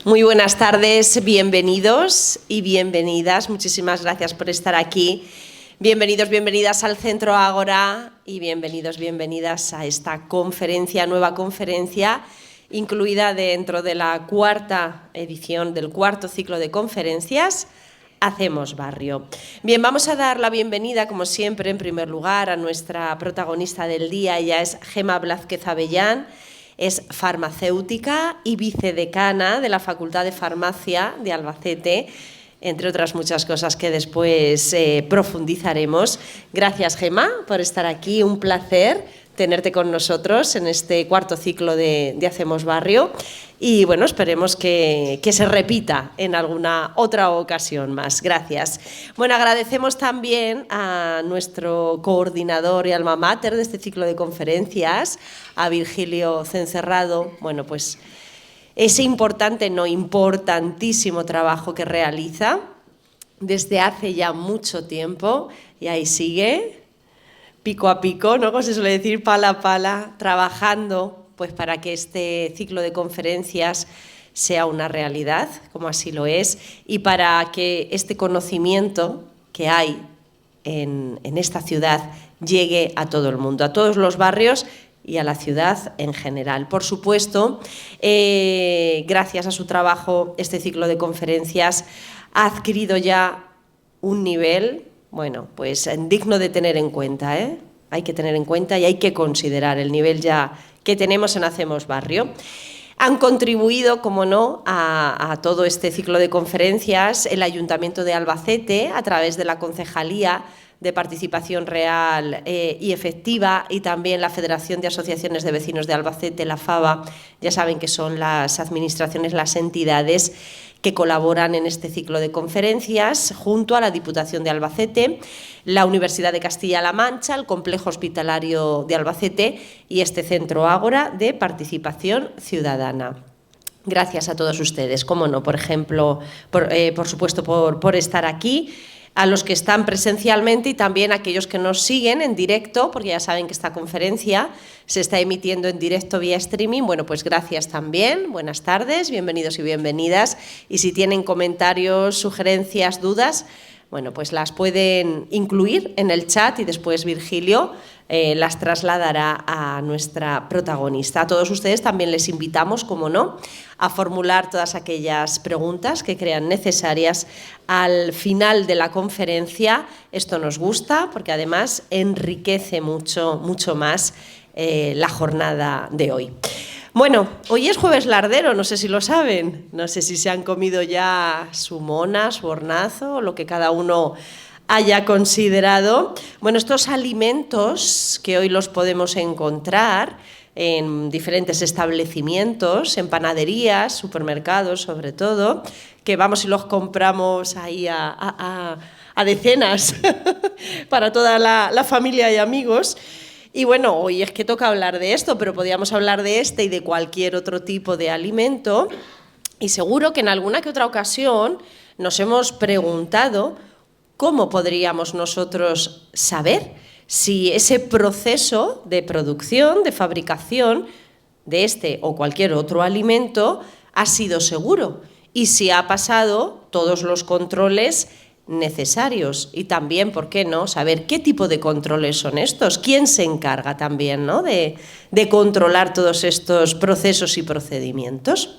Muy buenas tardes, bienvenidos y bienvenidas. Muchísimas gracias por estar aquí. Bienvenidos, bienvenidas al Centro Ágora y bienvenidos, bienvenidas a esta conferencia, nueva conferencia, incluida dentro de la cuarta edición del cuarto ciclo de conferencias, Hacemos Barrio. Bien, vamos a dar la bienvenida, como siempre, en primer lugar, a nuestra protagonista del día. Ella es Gemma Blázquez Avellán. Es farmacéutica y vicedecana de la Facultad de Farmacia de Albacete, entre otras muchas cosas que después profundizaremos. Gracias, Gemma, por estar aquí. Un placer tenerte con nosotros en este cuarto ciclo de Hacemos Barrio. Y bueno, esperemos que se repita en alguna otra ocasión más. Gracias. Bueno, agradecemos también a nuestro coordinador y alma mater de este ciclo de conferencias, a Virgilio Cencerrado. Bueno, pues ese importante, no importantísimo trabajo que realiza desde hace ya mucho tiempo, y ahí sigue, pico a pico, ¿no? Como se suele decir, pala a pala, trabajando pues para que este ciclo de conferencias sea una realidad, como así lo es, y para que este conocimiento que hay en esta ciudad llegue a todo el mundo, a todos los barrios y a la ciudad en general. Por supuesto, gracias a su trabajo, este ciclo de conferencias ha adquirido ya un nivel, bueno, pues digno de tener en cuenta, ¿eh? Hay que tener en cuenta y hay que considerar el nivel ya que tenemos en Hacemos Barrio. Han contribuido, como no, a todo este ciclo de conferencias el Ayuntamiento de Albacete, a través de la Concejalía de Participación Real y Efectiva, y también la Federación de Asociaciones de Vecinos de Albacete, la FAVA. Ya saben que son las administraciones, las entidades que colaboran en este ciclo de conferencias, junto a la Diputación de Albacete, la Universidad de Castilla-La Mancha, el Complejo Hospitalario de Albacete y este Centro Ágora de Participación Ciudadana. Gracias a todos ustedes, cómo no, por ejemplo, por supuesto, por estar aquí, a los que están presencialmente y también a aquellos que nos siguen en directo, porque ya saben que esta conferencia se está emitiendo en directo vía streaming. Bueno, pues gracias también, buenas tardes, bienvenidos y bienvenidas. Y si tienen comentarios, sugerencias, dudas, bueno, pues las pueden incluir en el chat y después Virgilio las trasladará a nuestra protagonista. A todos ustedes también les invitamos, como no, a formular todas aquellas preguntas que crean necesarias al final de la conferencia. Esto nos gusta porque además enriquece mucho, mucho más la jornada de hoy. Bueno, hoy es jueves lardero, no sé si lo saben, no sé si se han comido ya su mona, su hornazo, lo que cada uno haya considerado. Bueno, estos alimentos que hoy los podemos encontrar en diferentes establecimientos, en panaderías, supermercados sobre todo, que vamos y los compramos ahí a decenas para toda la familia y amigos. Y bueno, hoy es que toca hablar de esto, pero podríamos hablar de este y de cualquier otro tipo de alimento. Y seguro que en alguna que otra ocasión nos hemos preguntado cómo podríamos nosotros saber si ese proceso de producción, de fabricación de este o cualquier otro alimento ha sido seguro y si ha pasado todos los controles necesarios. Y también, ¿por qué no?, saber qué tipo de controles son estos, quién se encarga también, ¿no?, de controlar todos estos procesos y procedimientos.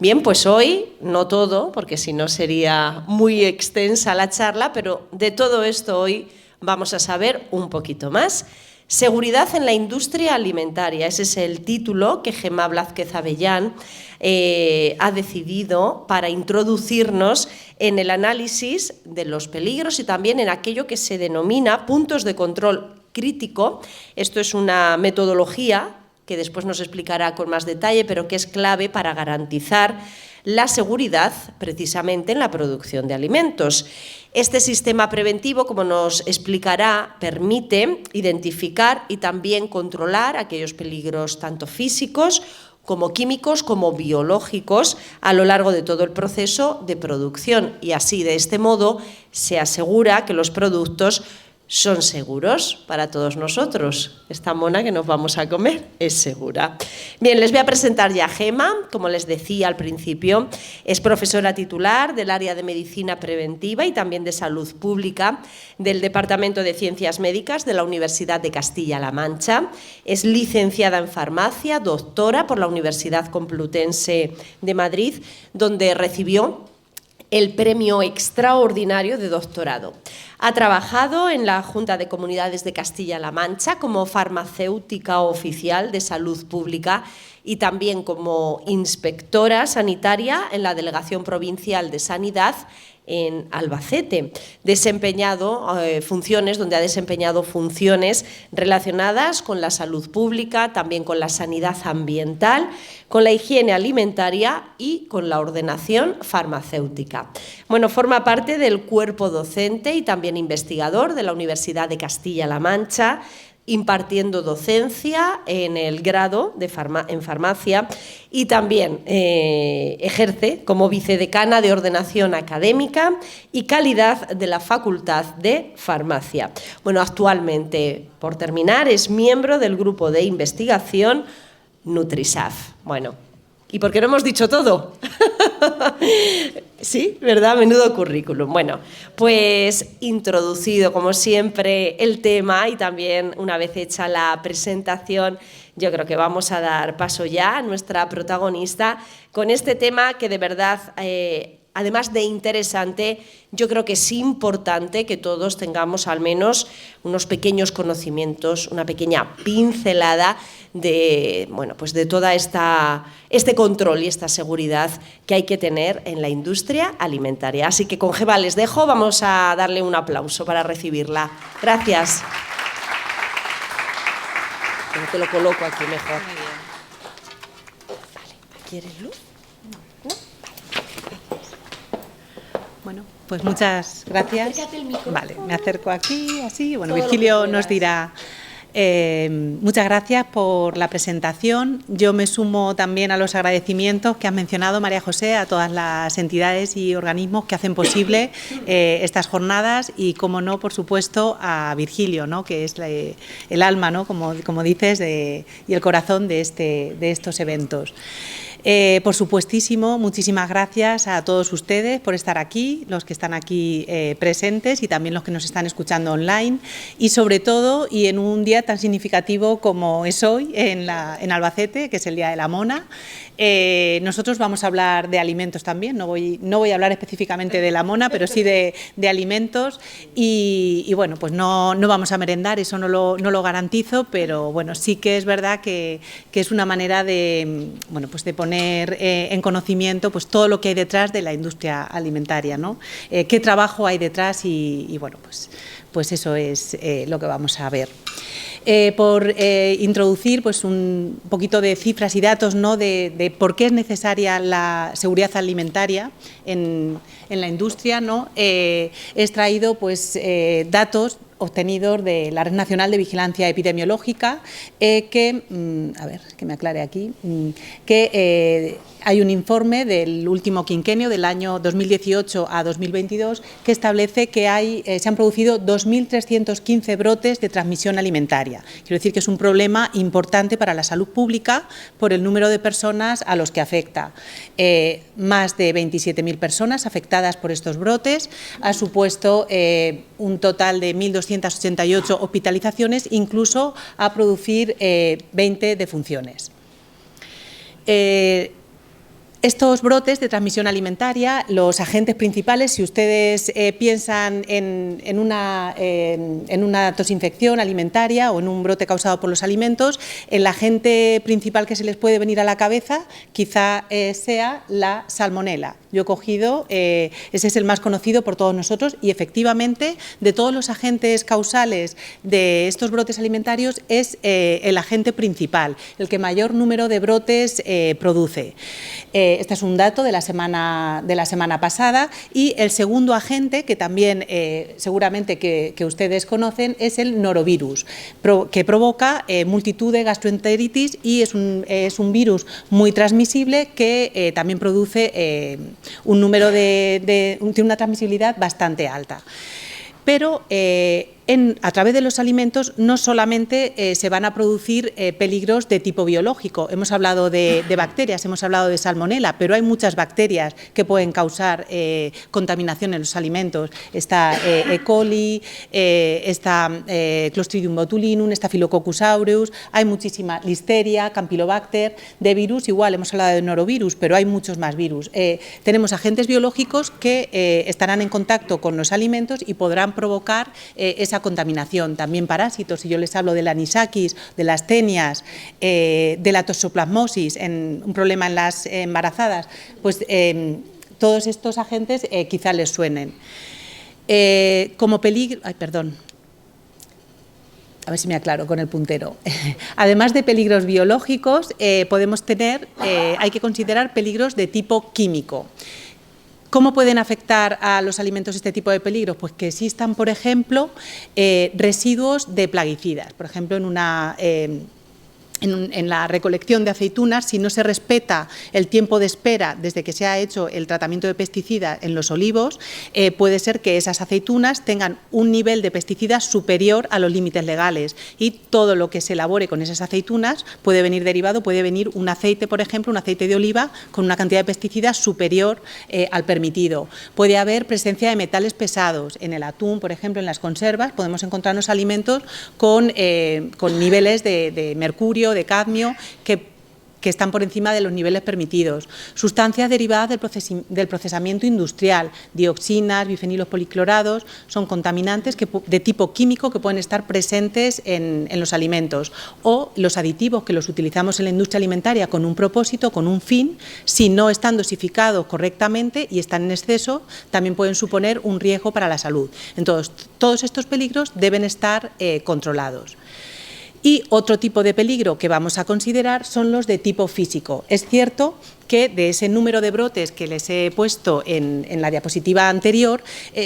Bien, pues hoy, no todo, porque si no sería muy extensa la charla, pero de todo esto hoy vamos a saber un poquito más. Seguridad en la industria alimentaria, ese es el título que Gemma Blázquez Avellán ha decidido para introducirnos en el análisis de los peligros y también en aquello que se denomina puntos de control crítico. Esto es una metodología que después nos explicará con más detalle, pero que es clave para garantizar la seguridad precisamente en la producción de alimentos. Este sistema preventivo, como nos explicará, permite identificar y también controlar aquellos peligros tanto físicos como químicos, como biológicos, a lo largo de todo el proceso de producción. Y así, de este modo, se asegura que los productos son seguros para todos nosotros. Esta mona que nos vamos a comer es segura. Bien, les voy a presentar ya a Gemma, como les decía al principio, es profesora titular del área de Medicina Preventiva y también de Salud Pública del Departamento de Ciencias Médicas de la Universidad de Castilla-La Mancha, es licenciada en Farmacia, doctora por la Universidad Complutense de Madrid, donde recibió el premio extraordinario de doctorado. Ha trabajado en la Junta de Comunidades de Castilla-La Mancha como farmacéutica oficial de salud pública y también como inspectora sanitaria en la Delegación Provincial de Sanidad en Albacete, donde ha desempeñado funciones relacionadas con la salud pública, también con la sanidad ambiental, con la higiene alimentaria y con la ordenación farmacéutica. Bueno, forma parte del cuerpo docente y también investigador de la Universidad de Castilla-La Mancha, impartiendo docencia en el grado en farmacia y también ejerce como vicedecana de ordenación académica y calidad de la Facultad de Farmacia. Bueno, actualmente, por terminar, es miembro del grupo de investigación Nutrisaf. Bueno, ¿y por qué no hemos dicho todo? Sí, ¿verdad? Menudo currículum. Bueno, pues introducido como siempre el tema y también una vez hecha la presentación, yo creo que vamos a dar paso ya a nuestra protagonista con este tema que de verdad, además de interesante, yo creo que es importante que todos tengamos al menos unos pequeños conocimientos, una pequeña pincelada de, bueno, pues de toda este control y esta seguridad que hay que tener en la industria alimentaria. Así que con Gemma les dejo, vamos a darle un aplauso para recibirla. Gracias. Te lo coloco aquí mejor. Muy bien. Vale. ¿Quieres luz? Bueno, pues muchas gracias. Acércate el micrófono. Vale, me acerco aquí, así. Bueno, Todo lo Virgilio que nos dirá. Muchas gracias por la presentación. Yo me sumo también a los agradecimientos que has mencionado, María José, a todas las entidades y organismos que hacen posible estas jornadas y, como no, por supuesto, a Virgilio, ¿no?, que es el alma, ¿no?, como dices, y el corazón de estos eventos. Por supuestísimo, muchísimas gracias a todos ustedes por estar aquí, los que están aquí presentes y también los que nos están escuchando online y sobre todo, y en un día tan significativo como es hoy en Albacete, que es el Día de la Mona, nosotros vamos a hablar de alimentos también, no voy a hablar específicamente de la mona, pero sí de alimentos y bueno, pues no vamos a merendar, eso no lo garantizo, pero bueno, sí que es verdad que es una manera de, bueno, pues de poner en conocimiento pues todo lo que hay detrás de la industria alimentaria, ¿no? Qué trabajo hay detrás y bueno, pues eso es lo que vamos a ver. Por introducir pues un poquito de cifras y datos, ¿no?, de por qué es necesaria la seguridad alimentaria en la industria, ¿no? He extraído pues datos obtenidos de la Red Nacional de Vigilancia Epidemiológica, a ver, que me aclare aquí, que hay un informe del último quinquenio, del año 2018 a 2022, que establece que se han producido 2.315 brotes de transmisión alimentaria. Quiero decir que es un problema importante para la salud pública por el número de personas a los que afecta. Más de 27.000 personas afectadas por estos brotes, ha supuesto un total de 1.288 hospitalizaciones, incluso a producir 20 defunciones. Estos brotes de transmisión alimentaria, los agentes principales, si ustedes piensan en una tosinfección alimentaria o en un brote causado por los alimentos, el agente principal que se les puede venir a la cabeza quizá sea la salmonela. Yo he cogido, ese es el más conocido por todos nosotros y efectivamente de todos los agentes causales de estos brotes alimentarios es el agente principal, el que mayor número de brotes produce. Este es un dato de la semana pasada y el segundo agente, que también seguramente que ustedes conocen, es el norovirus, que provoca multitud de gastroenteritis y es un virus muy transmisible que también produce un número tiene una transmisibilidad bastante alta. Pero a través de los alimentos no solamente se van a producir peligros de tipo biológico. Hemos hablado de bacterias, hemos hablado de salmonela, pero hay muchas bacterias que pueden causar contaminación en los alimentos. Está E. coli, está Clostridium botulinum, Staphylococcus aureus, hay muchísima listeria, Campylobacter. De virus igual, hemos hablado de norovirus, pero hay muchos más virus. Tenemos agentes biológicos que estarán en contacto con los alimentos y podrán provocar esa contaminación. También parásitos, si yo les hablo del anisakis, de las tenias, de la toxoplasmosis, un problema en las embarazadas, pues todos estos agentes quizá les suenen. Como peligro... Ay, perdón. A ver si me aclaro con el puntero. Además de peligros biológicos, podemos tener, hay que considerar peligros de tipo químico. ¿Cómo pueden afectar a los alimentos este tipo de peligros? Pues que existan, por ejemplo, residuos de plaguicidas. Por ejemplo, en la recolección de aceitunas, si no se respeta el tiempo de espera desde que se ha hecho el tratamiento de pesticidas en los olivos, puede ser que esas aceitunas tengan un nivel de pesticidas superior a los límites legales y todo lo que se elabore con esas aceitunas puede venir derivado, puede venir un aceite, por ejemplo, un aceite de oliva con una cantidad de pesticidas superior al permitido. Puede haber presencia de metales pesados. En el atún, por ejemplo, en las conservas, podemos encontrarnos alimentos con niveles de mercurio, de cadmio, que están por encima de los niveles permitidos. Sustancias derivadas del procesamiento industrial, dioxinas, bifenilos policlorados, son contaminantes de tipo químico que pueden estar presentes en los alimentos. O los aditivos que los utilizamos en la industria alimentaria con un propósito, con un fin, si no están dosificados correctamente y están en exceso, también pueden suponer un riesgo para la salud. Entonces, todos estos peligros deben estar controlados. Y otro tipo de peligro que vamos a considerar son los de tipo físico. Es cierto que de ese número de brotes que les he puesto en la diapositiva anterior,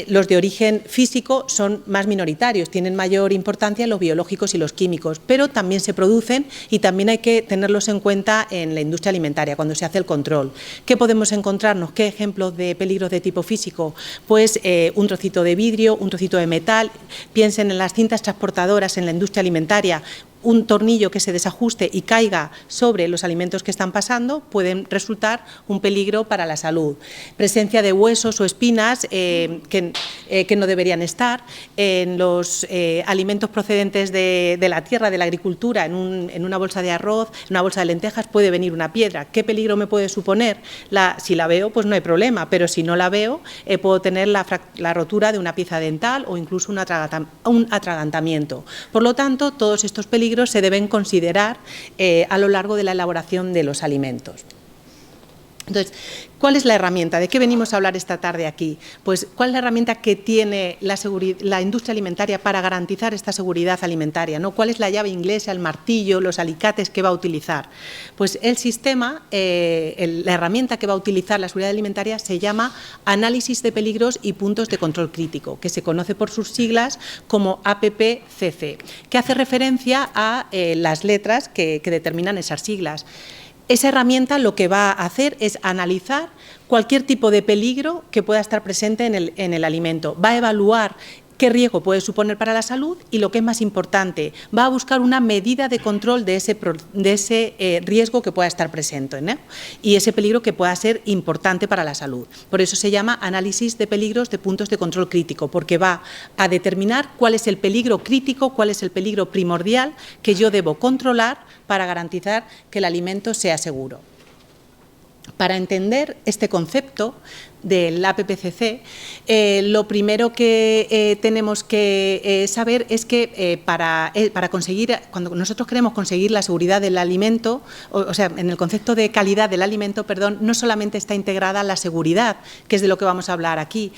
los de origen físico son más minoritarios, tienen mayor importancia los biológicos y los químicos, pero también se producen y también hay que tenerlos en cuenta en la industria alimentaria cuando se hace el control. ¿Qué podemos encontrarnos? ¿Qué ejemplos de peligros de tipo físico? Pues un trocito de vidrio, un trocito de metal. Piensen en las cintas transportadoras en la industria alimentaria. Un tornillo que se desajuste y caiga sobre los alimentos que están pasando pueden resultar un peligro para la salud. Presencia de huesos o espinas que no deberían estar en los alimentos procedentes de la tierra, de la agricultura, en una bolsa de arroz, en una bolsa de lentejas puede venir una piedra. ¿Qué peligro me puede suponer? Si la veo, pues no hay problema, pero si no la veo, puedo tener la rotura de una pieza dental o incluso un atragantamiento. Por lo tanto, todos estos peligros se deben considerar a lo largo de la elaboración de los alimentos. Entonces, ¿cuál es la herramienta? ¿De qué venimos a hablar esta tarde aquí? Pues, ¿cuál es la herramienta que tiene la industria alimentaria para garantizar esta seguridad alimentaria, ¿no? ¿Cuál es la llave inglesa, el martillo, los alicates que va a utilizar? Pues el sistema, la herramienta que va a utilizar la seguridad alimentaria se llama Análisis de Peligros y Puntos de Control Crítico, que se conoce por sus siglas como APPCC, que hace referencia a las letras que determinan esas siglas. Esa herramienta lo que va a hacer es analizar cualquier tipo de peligro que pueda estar presente en el alimento. Va a evaluar qué riesgo puede suponer para la salud y, lo que es más importante, va a buscar una medida de control de ese riesgo que pueda estar presente, ¿no? Y ese peligro que pueda ser importante para la salud. Por eso se llama análisis de peligros de puntos de control crítico, porque va a determinar cuál es el peligro crítico, cuál es el peligro primordial que yo debo controlar para garantizar que el alimento sea seguro. Para entender este concepto del APPCC, lo primero que tenemos que saber es que para conseguir, cuando nosotros queremos conseguir la seguridad del alimento, o sea, en el concepto de calidad del alimento, perdón, no solamente está integrada la seguridad, que es de lo que vamos a hablar aquí,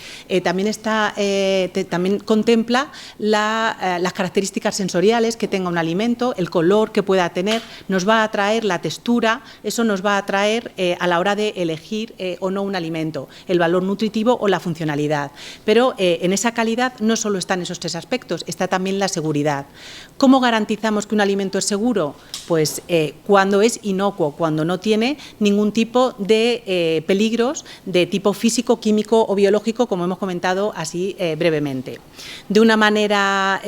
también contempla las características sensoriales que tenga un alimento, el color que pueda tener, nos va a atraer la textura, eso nos va a atraer a la hora de elegir o no un alimento. El el valor nutritivo o la funcionalidad. Pero en esa calidad no solo están esos tres aspectos, está también la seguridad. ¿Cómo garantizamos que un alimento es seguro? Pues cuando es inocuo, cuando no tiene ningún tipo de peligros de tipo físico, químico o biológico, como hemos comentado así brevemente. De una manera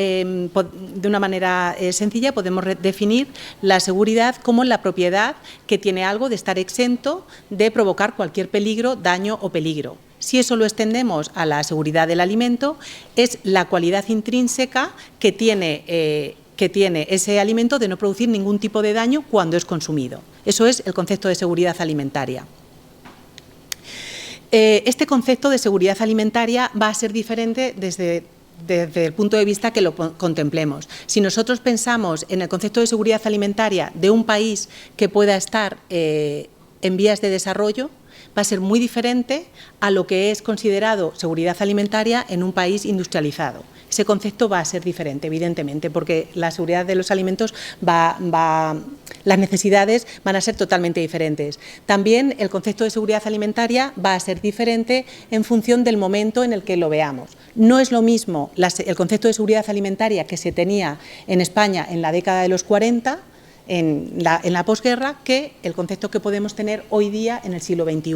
sencilla podemos definir la seguridad como la propiedad que tiene algo de estar exento de provocar cualquier peligro, daño o peligro. Si eso lo extendemos a la seguridad del alimento, es la cualidad intrínseca que tiene ese alimento de no producir ningún tipo de daño cuando es consumido. Eso es el concepto de seguridad alimentaria. Este concepto de seguridad alimentaria va a ser diferente desde el punto de vista que lo contemplemos. Si nosotros pensamos en el concepto de seguridad alimentaria de un país que pueda estar en vías de desarrollo, va a ser muy diferente a lo que es considerado seguridad alimentaria en un país industrializado. Ese concepto va a ser diferente, evidentemente, porque la seguridad de los alimentos las necesidades van a ser totalmente diferentes. También el concepto de seguridad alimentaria va a ser diferente en función del momento en el que lo veamos. No es lo mismo el concepto de seguridad alimentaria que se tenía en España en la década de los 40, en la posguerra, que el concepto que podemos tener hoy día en el siglo XXI.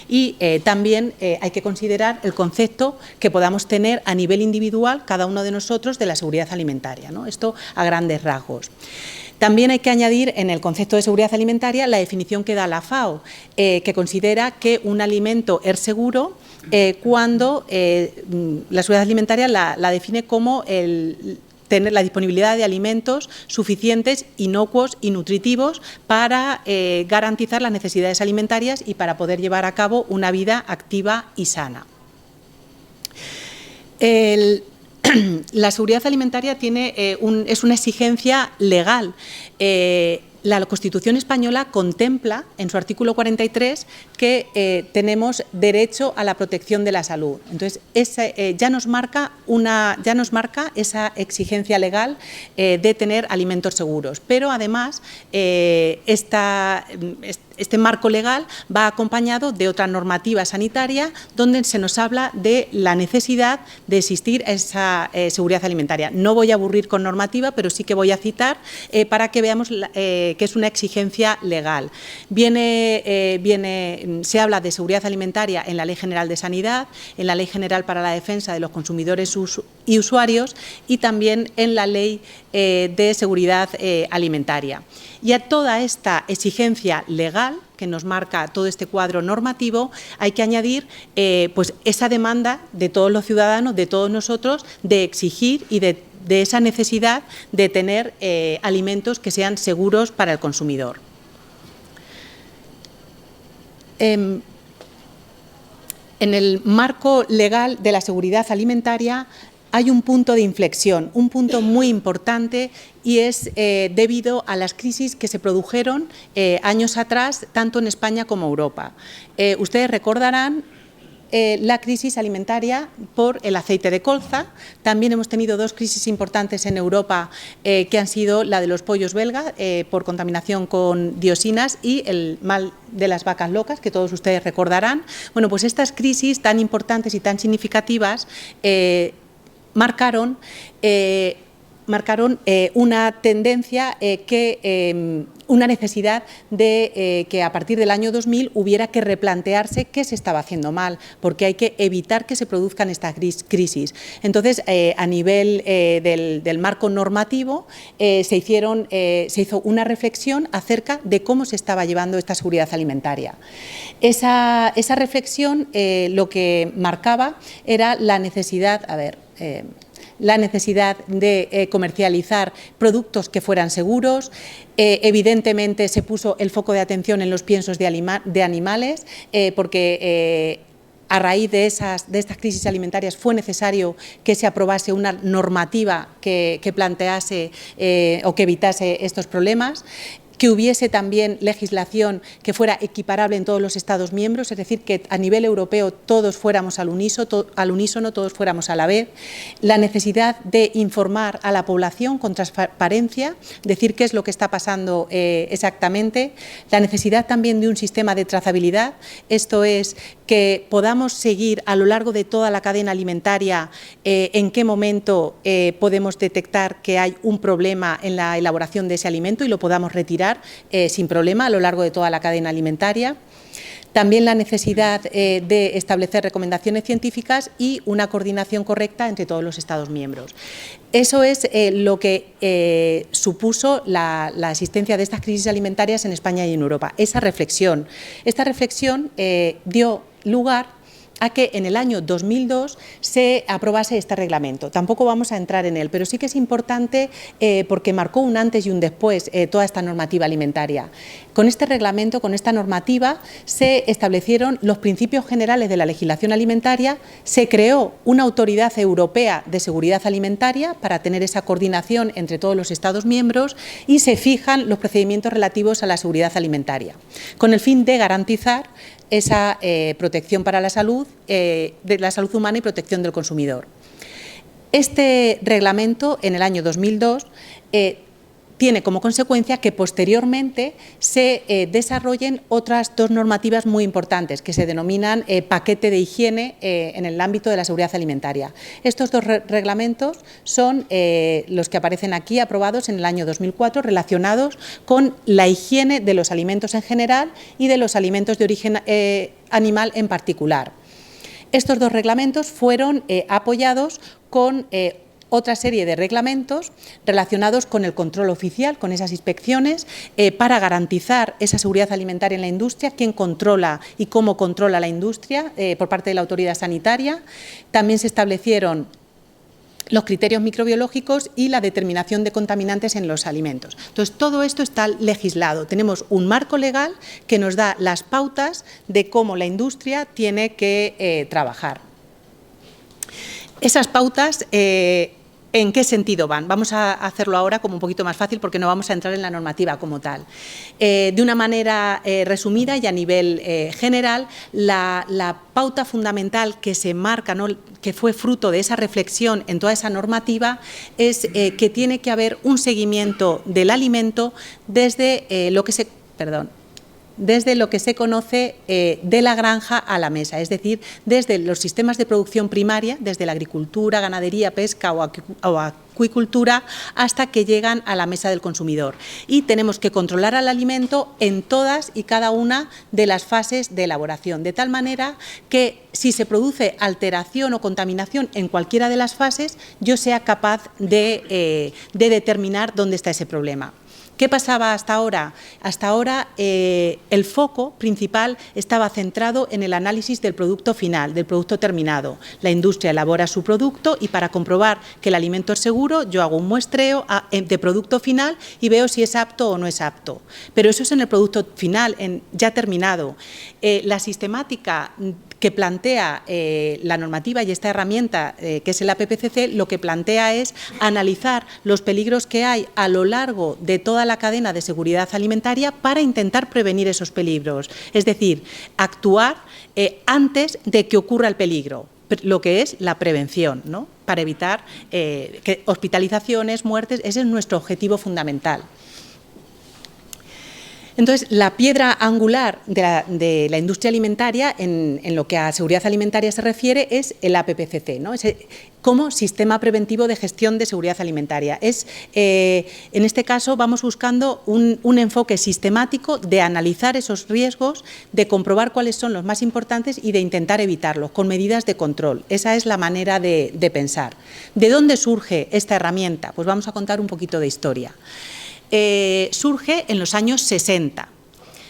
Y también hay que considerar el concepto que podamos tener a nivel individual cada uno de nosotros de la seguridad alimentaria, ¿no? Esto a grandes rasgos. También hay que añadir en el concepto de seguridad alimentaria la definición que da la FAO, que considera que un alimento es seguro cuando la seguridad alimentaria la define como tener la disponibilidad de alimentos suficientes, inocuos y nutritivos para garantizar las necesidades alimentarias y para poder llevar a cabo una vida activa y sana. La seguridad alimentaria es una exigencia legal. La Constitución española contempla en su artículo 43 que tenemos derecho a la protección de la salud. Entonces, ya nos marca esa exigencia legal de tener alimentos seguros. Pero además, este marco legal va acompañado de otra normativa sanitaria donde se nos habla de la necesidad de existir esa seguridad alimentaria. No voy a aburrir con normativa, pero sí que voy a citar para que veamos que es una exigencia legal. Se habla de seguridad alimentaria en la Ley General de Sanidad, en la Ley General para la Defensa de los Consumidores y Usuarios y también en la Ley de Seguridad Alimentaria. Y a toda esta exigencia legal que nos marca todo este cuadro normativo hay que añadir pues esa demanda de todos los ciudadanos, de todos nosotros, de exigir y de esa necesidad de tener alimentos que sean seguros para el consumidor. En el marco legal de la seguridad alimentaria hay un punto de inflexión, un punto muy importante, y es debido a las crisis que se produjeron años atrás, tanto en España como en Europa. Ustedes recordarán la crisis alimentaria por el aceite de colza. También hemos tenido dos crisis importantes en Europa que han sido la de los pollos belga por contaminación con dioxinas y el mal de las vacas locas, que todos ustedes recordarán. Bueno, pues estas crisis tan importantes y tan significativas marcaron una tendencia, una necesidad de que a partir del año 2000 hubiera que replantearse qué se estaba haciendo mal, porque hay que evitar que se produzcan estas crisis. Entonces, a nivel del marco normativo, se hizo una reflexión acerca de cómo se estaba llevando esta seguridad alimentaria. Esa reflexión lo que marcaba era la necesidad, de comercializar productos que fueran seguros. Evidentemente se puso el foco de atención en los piensos de animales, porque a raíz de estas crisis alimentarias fue necesario que se aprobase una normativa que plantease o que evitase estos problemas. que hubiese también legislación que fuera equiparable en todos los Estados miembros, es decir, que a nivel europeo todos fuéramos al unísono, todos fuéramos a la vez, la necesidad de informar a la población con transparencia, decir qué es lo que está pasando exactamente, la necesidad también de un sistema de trazabilidad, esto es, que podamos seguir a lo largo de toda la cadena alimentaria en qué momento podemos detectar que hay un problema en la elaboración de ese alimento y lo podamos retirar sin problema a lo largo de toda la cadena alimentaria. También la necesidad de establecer recomendaciones científicas y una coordinación correcta entre todos los Estados miembros. Eso es lo que supuso la existencia de estas crisis alimentarias en España y en Europa, esa reflexión. Esta reflexión dio lugar a que en el año 2002 se aprobase este reglamento. Tampoco vamos a entrar en él, pero sí que es importante porque marcó un antes y un después toda esta normativa alimentaria. Con este reglamento, con esta normativa, se establecieron los principios generales de la legislación alimentaria, se creó una autoridad europea de seguridad alimentaria para tener esa coordinación entre todos los Estados miembros y se fijan los procedimientos relativos a la seguridad alimentaria, con el fin de garantizar esa protección para la salud, de la salud humana y protección del consumidor. Este reglamento, en el año 2002, tiene como consecuencia que posteriormente se desarrollen otras dos normativas muy importantes que se denominan paquete de higiene en el ámbito de la seguridad alimentaria. Estos dos reglamentos son los que aparecen aquí aprobados en el año 2004 relacionados con la higiene de los alimentos en general y de los alimentos de origen animal en particular. Estos dos reglamentos fueron apoyados con otra serie de reglamentos relacionados con el control oficial, con esas inspecciones, para garantizar esa seguridad alimentaria en la industria, quién controla y cómo controla la industria por parte de la autoridad sanitaria. También se establecieron los criterios microbiológicos y la determinación de contaminantes en los alimentos. Entonces, todo esto está legislado. Tenemos un marco legal que nos da las pautas de cómo la industria tiene que trabajar. Esas pautas, ¿en qué sentido van? Vamos a hacerlo ahora como un poquito más fácil porque no vamos a entrar en la normativa como tal. De una manera resumida y a nivel general, la pauta fundamental que se marca, ¿no?, que fue fruto de esa reflexión en toda esa normativa, es que tiene que haber un seguimiento del alimento desde lo que se conoce de la granja a la mesa, es decir, desde los sistemas de producción primaria, desde la agricultura, ganadería, pesca o acuicultura, hasta que llegan a la mesa del consumidor. Y tenemos que controlar al alimento en todas y cada una de las fases de elaboración, de tal manera que si se produce alteración o contaminación en cualquiera de las fases, yo sea capaz de determinar dónde está ese problema. ¿Qué pasaba hasta ahora? Hasta ahora el foco principal estaba centrado en el análisis del producto final, del producto terminado. La industria elabora su producto y para comprobar que el alimento es seguro, yo hago un muestreo de producto final y veo si es apto o no es apto. Pero eso es en el producto final, ya terminado. La sistemática que plantea la normativa y esta herramienta que es el APPCC, lo que plantea es analizar los peligros que hay a lo largo de toda la cadena de seguridad alimentaria para intentar prevenir esos peligros, es decir, actuar antes de que ocurra el peligro, lo que es la prevención, ¿no?, para evitar hospitalizaciones, muertes. Ese es nuestro objetivo fundamental. Entonces, la piedra angular de la industria alimentaria, en lo que a seguridad alimentaria se refiere, es el APPCC, ¿no?, como sistema preventivo de gestión de seguridad alimentaria. En este caso vamos buscando un enfoque sistemático de analizar esos riesgos, de comprobar cuáles son los más importantes y de intentar evitarlos con medidas de control. Esa es la manera de pensar. ¿De dónde surge esta herramienta? Pues vamos a contar un poquito de historia. Surge en los años 60.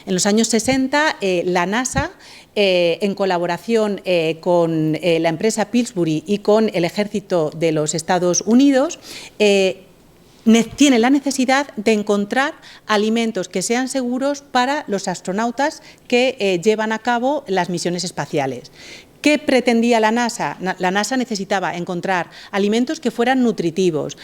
En los años 60 la NASA, en colaboración con la empresa Pillsbury y con el Ejército de los Estados Unidos, tiene la necesidad de encontrar alimentos que sean seguros para los astronautas que llevan a cabo las misiones espaciales. ¿Qué pretendía la NASA? La NASA necesitaba encontrar alimentos que fueran nutritivos,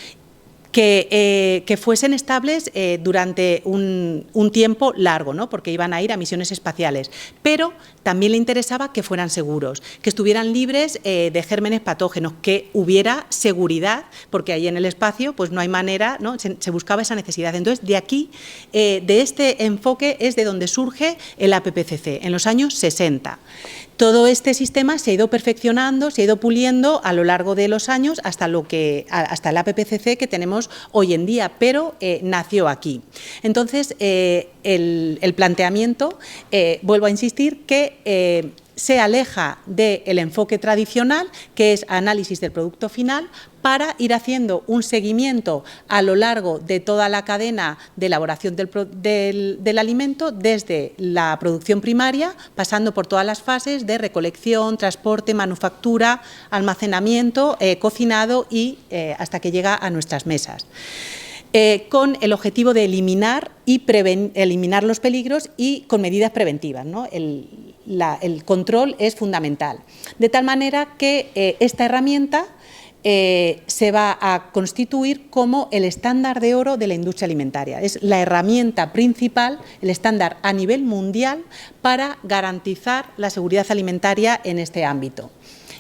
que fuesen estables durante un tiempo largo, ¿no? Porque iban a ir a misiones espaciales, pero también le interesaba que fueran seguros, que estuvieran libres de gérmenes patógenos, que hubiera seguridad, porque ahí en el espacio pues no hay manera, ¿no? Se buscaba esa necesidad. Entonces, de aquí, de este enfoque es de donde surge el APPCC, en los años 60. Todo este sistema se ha ido perfeccionando, se ha ido puliendo a lo largo de los años hasta el APPCC que tenemos hoy en día, pero nació aquí. Entonces, el planteamiento, vuelvo a insistir, que se aleja del enfoque tradicional, que es análisis del producto final, para ir haciendo un seguimiento a lo largo de toda la cadena de elaboración del alimento, desde la producción primaria, pasando por todas las fases de recolección, transporte, manufactura, almacenamiento, cocinado y hasta que llega a nuestras mesas. Con el objetivo de eliminar los peligros y con medidas preventivas, ¿no? El control es fundamental. De tal manera que esta herramienta se va a constituir como el estándar de oro de la industria alimentaria. Es la herramienta principal, el estándar a nivel mundial para garantizar la seguridad alimentaria en este ámbito.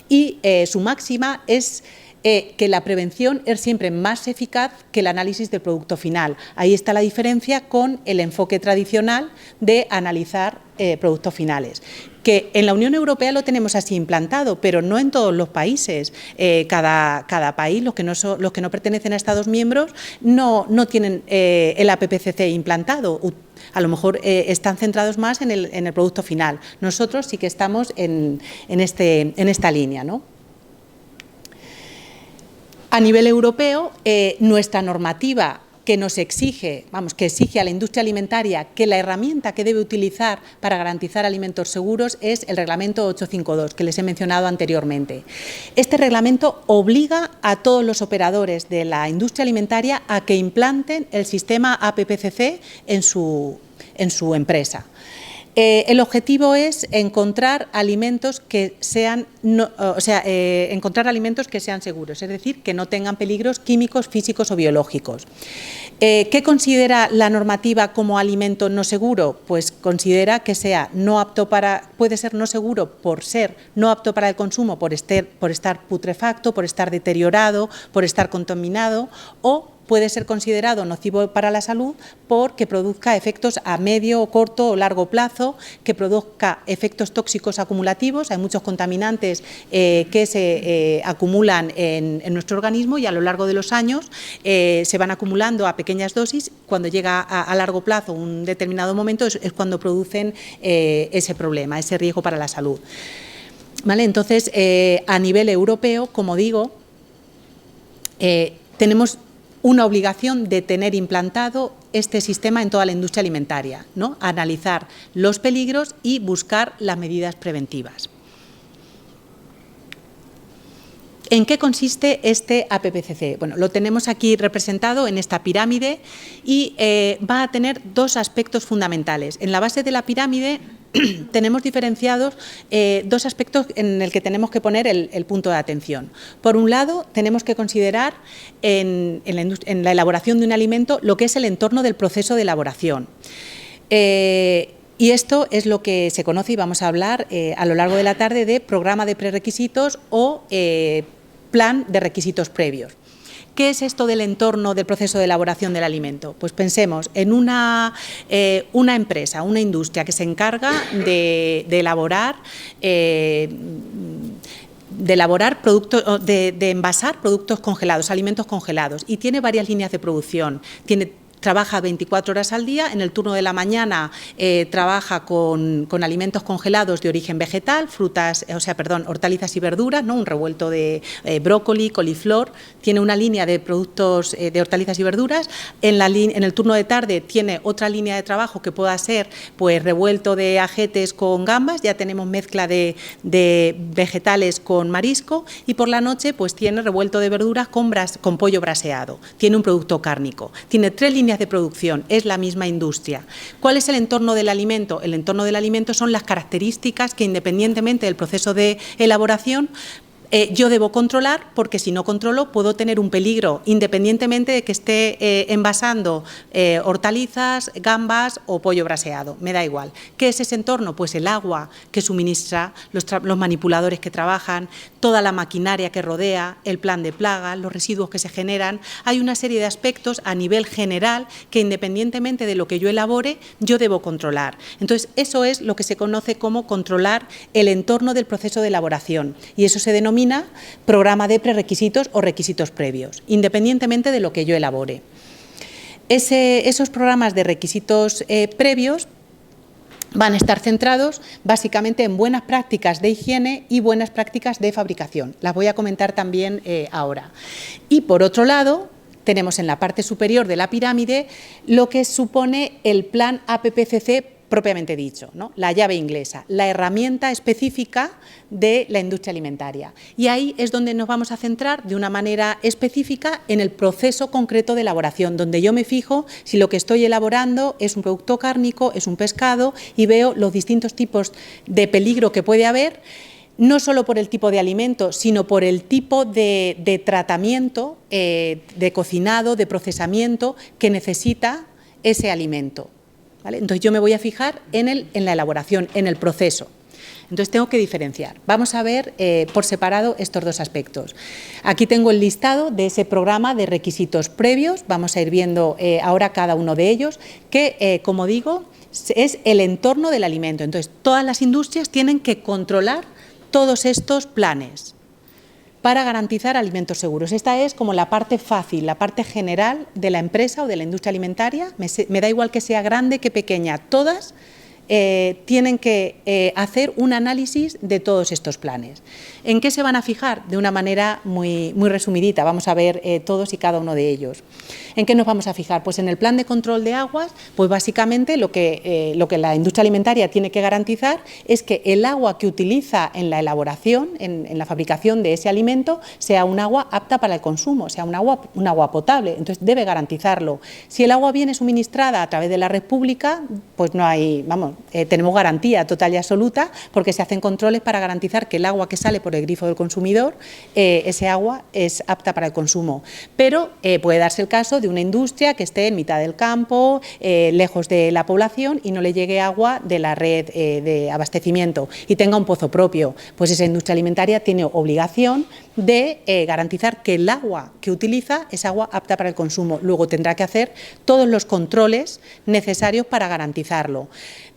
Y su máxima es que la prevención es siempre más eficaz que el análisis del producto final. Ahí está la diferencia con el enfoque tradicional de analizar productos finales, que en la Unión Europea lo tenemos así implantado, pero no en todos los países. Cada país, los que no pertenecen a Estados miembros, no tienen el APPCC implantado. A lo mejor están centrados más en el producto final. Nosotros sí que estamos en esta línea, ¿no? A nivel europeo, nuestra normativa que nos exige, que exige a la industria alimentaria que la herramienta que debe utilizar para garantizar alimentos seguros es el Reglamento 852, que les he mencionado anteriormente. Este reglamento obliga a todos los operadores de la industria alimentaria a que implanten el sistema APPCC en su empresa. El objetivo es encontrar alimentos que sean seguros, es decir, que no tengan peligros químicos, físicos o biológicos. ¿Qué considera la normativa como alimento no seguro? Pues considera que puede ser no seguro por ser no apto para el consumo, por estar putrefacto, por estar deteriorado, por estar contaminado, o puede ser considerado nocivo para la salud porque produzca efectos a medio, corto o largo plazo, que produzca efectos tóxicos acumulativos. Hay muchos contaminantes que se acumulan en nuestro organismo y a lo largo de los años se van acumulando a pequeñas dosis. Cuando llega a largo plazo, un determinado momento, es cuando producen ese problema, ese riesgo para la salud. ¿Vale? Entonces, a nivel europeo, como digo, tenemos una obligación de tener implantado este sistema en toda la industria alimentaria, ¿no? Analizar los peligros y buscar las medidas preventivas. ¿En qué consiste este APPCC? Bueno, lo tenemos aquí representado en esta pirámide y va a tener dos aspectos fundamentales. En la base de la pirámide tenemos diferenciados dos aspectos en el que tenemos que poner el punto de atención. Por un lado, tenemos que considerar en la elaboración de un alimento lo que es el entorno del proceso de elaboración. Y esto es lo que se conoce, y vamos a hablar a lo largo de la tarde, de programa de prerequisitos o plan de requisitos previos. ¿Qué es esto del entorno del proceso de elaboración del alimento? Pues pensemos en una empresa, una industria que se encarga de productos, de envasar productos congelados, alimentos congelados, y tiene varias líneas de producción. Trabaja 24 horas al día. En el turno de la mañana trabaja con alimentos congelados de origen vegetal, hortalizas y verduras, ¿no? Un revuelto de brócoli, coliflor. Tiene una línea de productos de hortalizas y verduras. En el turno de tarde tiene otra línea de trabajo que pueda ser pues revuelto de ajetes con gambas. Ya tenemos mezcla de vegetales con marisco. Y por la noche pues tiene revuelto de verduras con pollo braseado. Tiene un producto cárnico. Tiene 3 líneas de producción, es la misma industria. ¿Cuál es el entorno del alimento? El entorno del alimento son las características que, independientemente del proceso de elaboración, yo debo controlar, porque si no controlo puedo tener un peligro, independientemente de que esté envasando hortalizas, gambas o pollo braseado, me da igual. ¿Qué es ese entorno? Pues el agua que suministra, los manipuladores que trabajan, toda la maquinaria que rodea, el plan de plagas, los residuos que se generan. Hay una serie de aspectos a nivel general que, independientemente de lo que yo elabore, yo debo controlar. Entonces, eso es lo que se conoce como controlar el entorno del proceso de elaboración, y eso se denomina programa de prerequisitos o requisitos previos, independientemente de lo que yo elabore. Esos programas de requisitos previos van a estar centrados básicamente en buenas prácticas de higiene y buenas prácticas de fabricación. Las voy a comentar también ahora. Y por otro lado, tenemos en la parte superior de la pirámide lo que supone el plan APPCC propiamente dicho, ¿no? La llave inglesa, la herramienta específica de la industria alimentaria. Y ahí es donde nos vamos a centrar de una manera específica en el proceso concreto de elaboración, donde yo me fijo si lo que estoy elaborando es un producto cárnico, es un pescado, y veo los distintos tipos de peligro que puede haber, no solo por el tipo de alimento, sino por el tipo de tratamiento, de cocinado, de procesamiento que necesita ese alimento. ¿Vale? Entonces yo me voy a fijar en la elaboración, en el proceso. Entonces tengo que diferenciar. Vamos a ver por separado estos dos aspectos. Aquí tengo el listado de ese programa de requisitos previos. Vamos a ir viendo ahora cada uno de ellos, que como digo es el entorno del alimento. Entonces todas las industrias tienen que controlar todos estos planes para garantizar alimentos seguros. Esta es como la parte fácil, la parte general de la empresa o de la industria alimentaria. Me da igual que sea grande que pequeña, todas tienen que hacer un análisis de todos estos planes. ¿En qué se van a fijar? De una manera muy resumidita, vamos a ver todos y cada uno de ellos. ¿En qué nos vamos a fijar? Pues en el plan de control de aguas, pues básicamente lo que la industria alimentaria tiene que garantizar es que el agua que utiliza en la elaboración, en la fabricación de ese alimento, sea un agua apta para el consumo, sea un agua potable. Entonces debe garantizarlo. Si el agua viene suministrada a través de la red pública, pues no hay, tenemos garantía total y absoluta, porque se hacen controles para garantizar que el agua que sale por el grifo del consumidor, ese agua es apta para el consumo. Pero puede darse el caso de una industria que esté en mitad del campo, lejos de la población, y no le llegue agua de la red de abastecimiento y tenga un pozo propio. Pues esa industria alimentaria tiene obligación de garantizar que el agua que utiliza es agua apta para el consumo. Luego tendrá que hacer todos los controles necesarios para garantizarlo.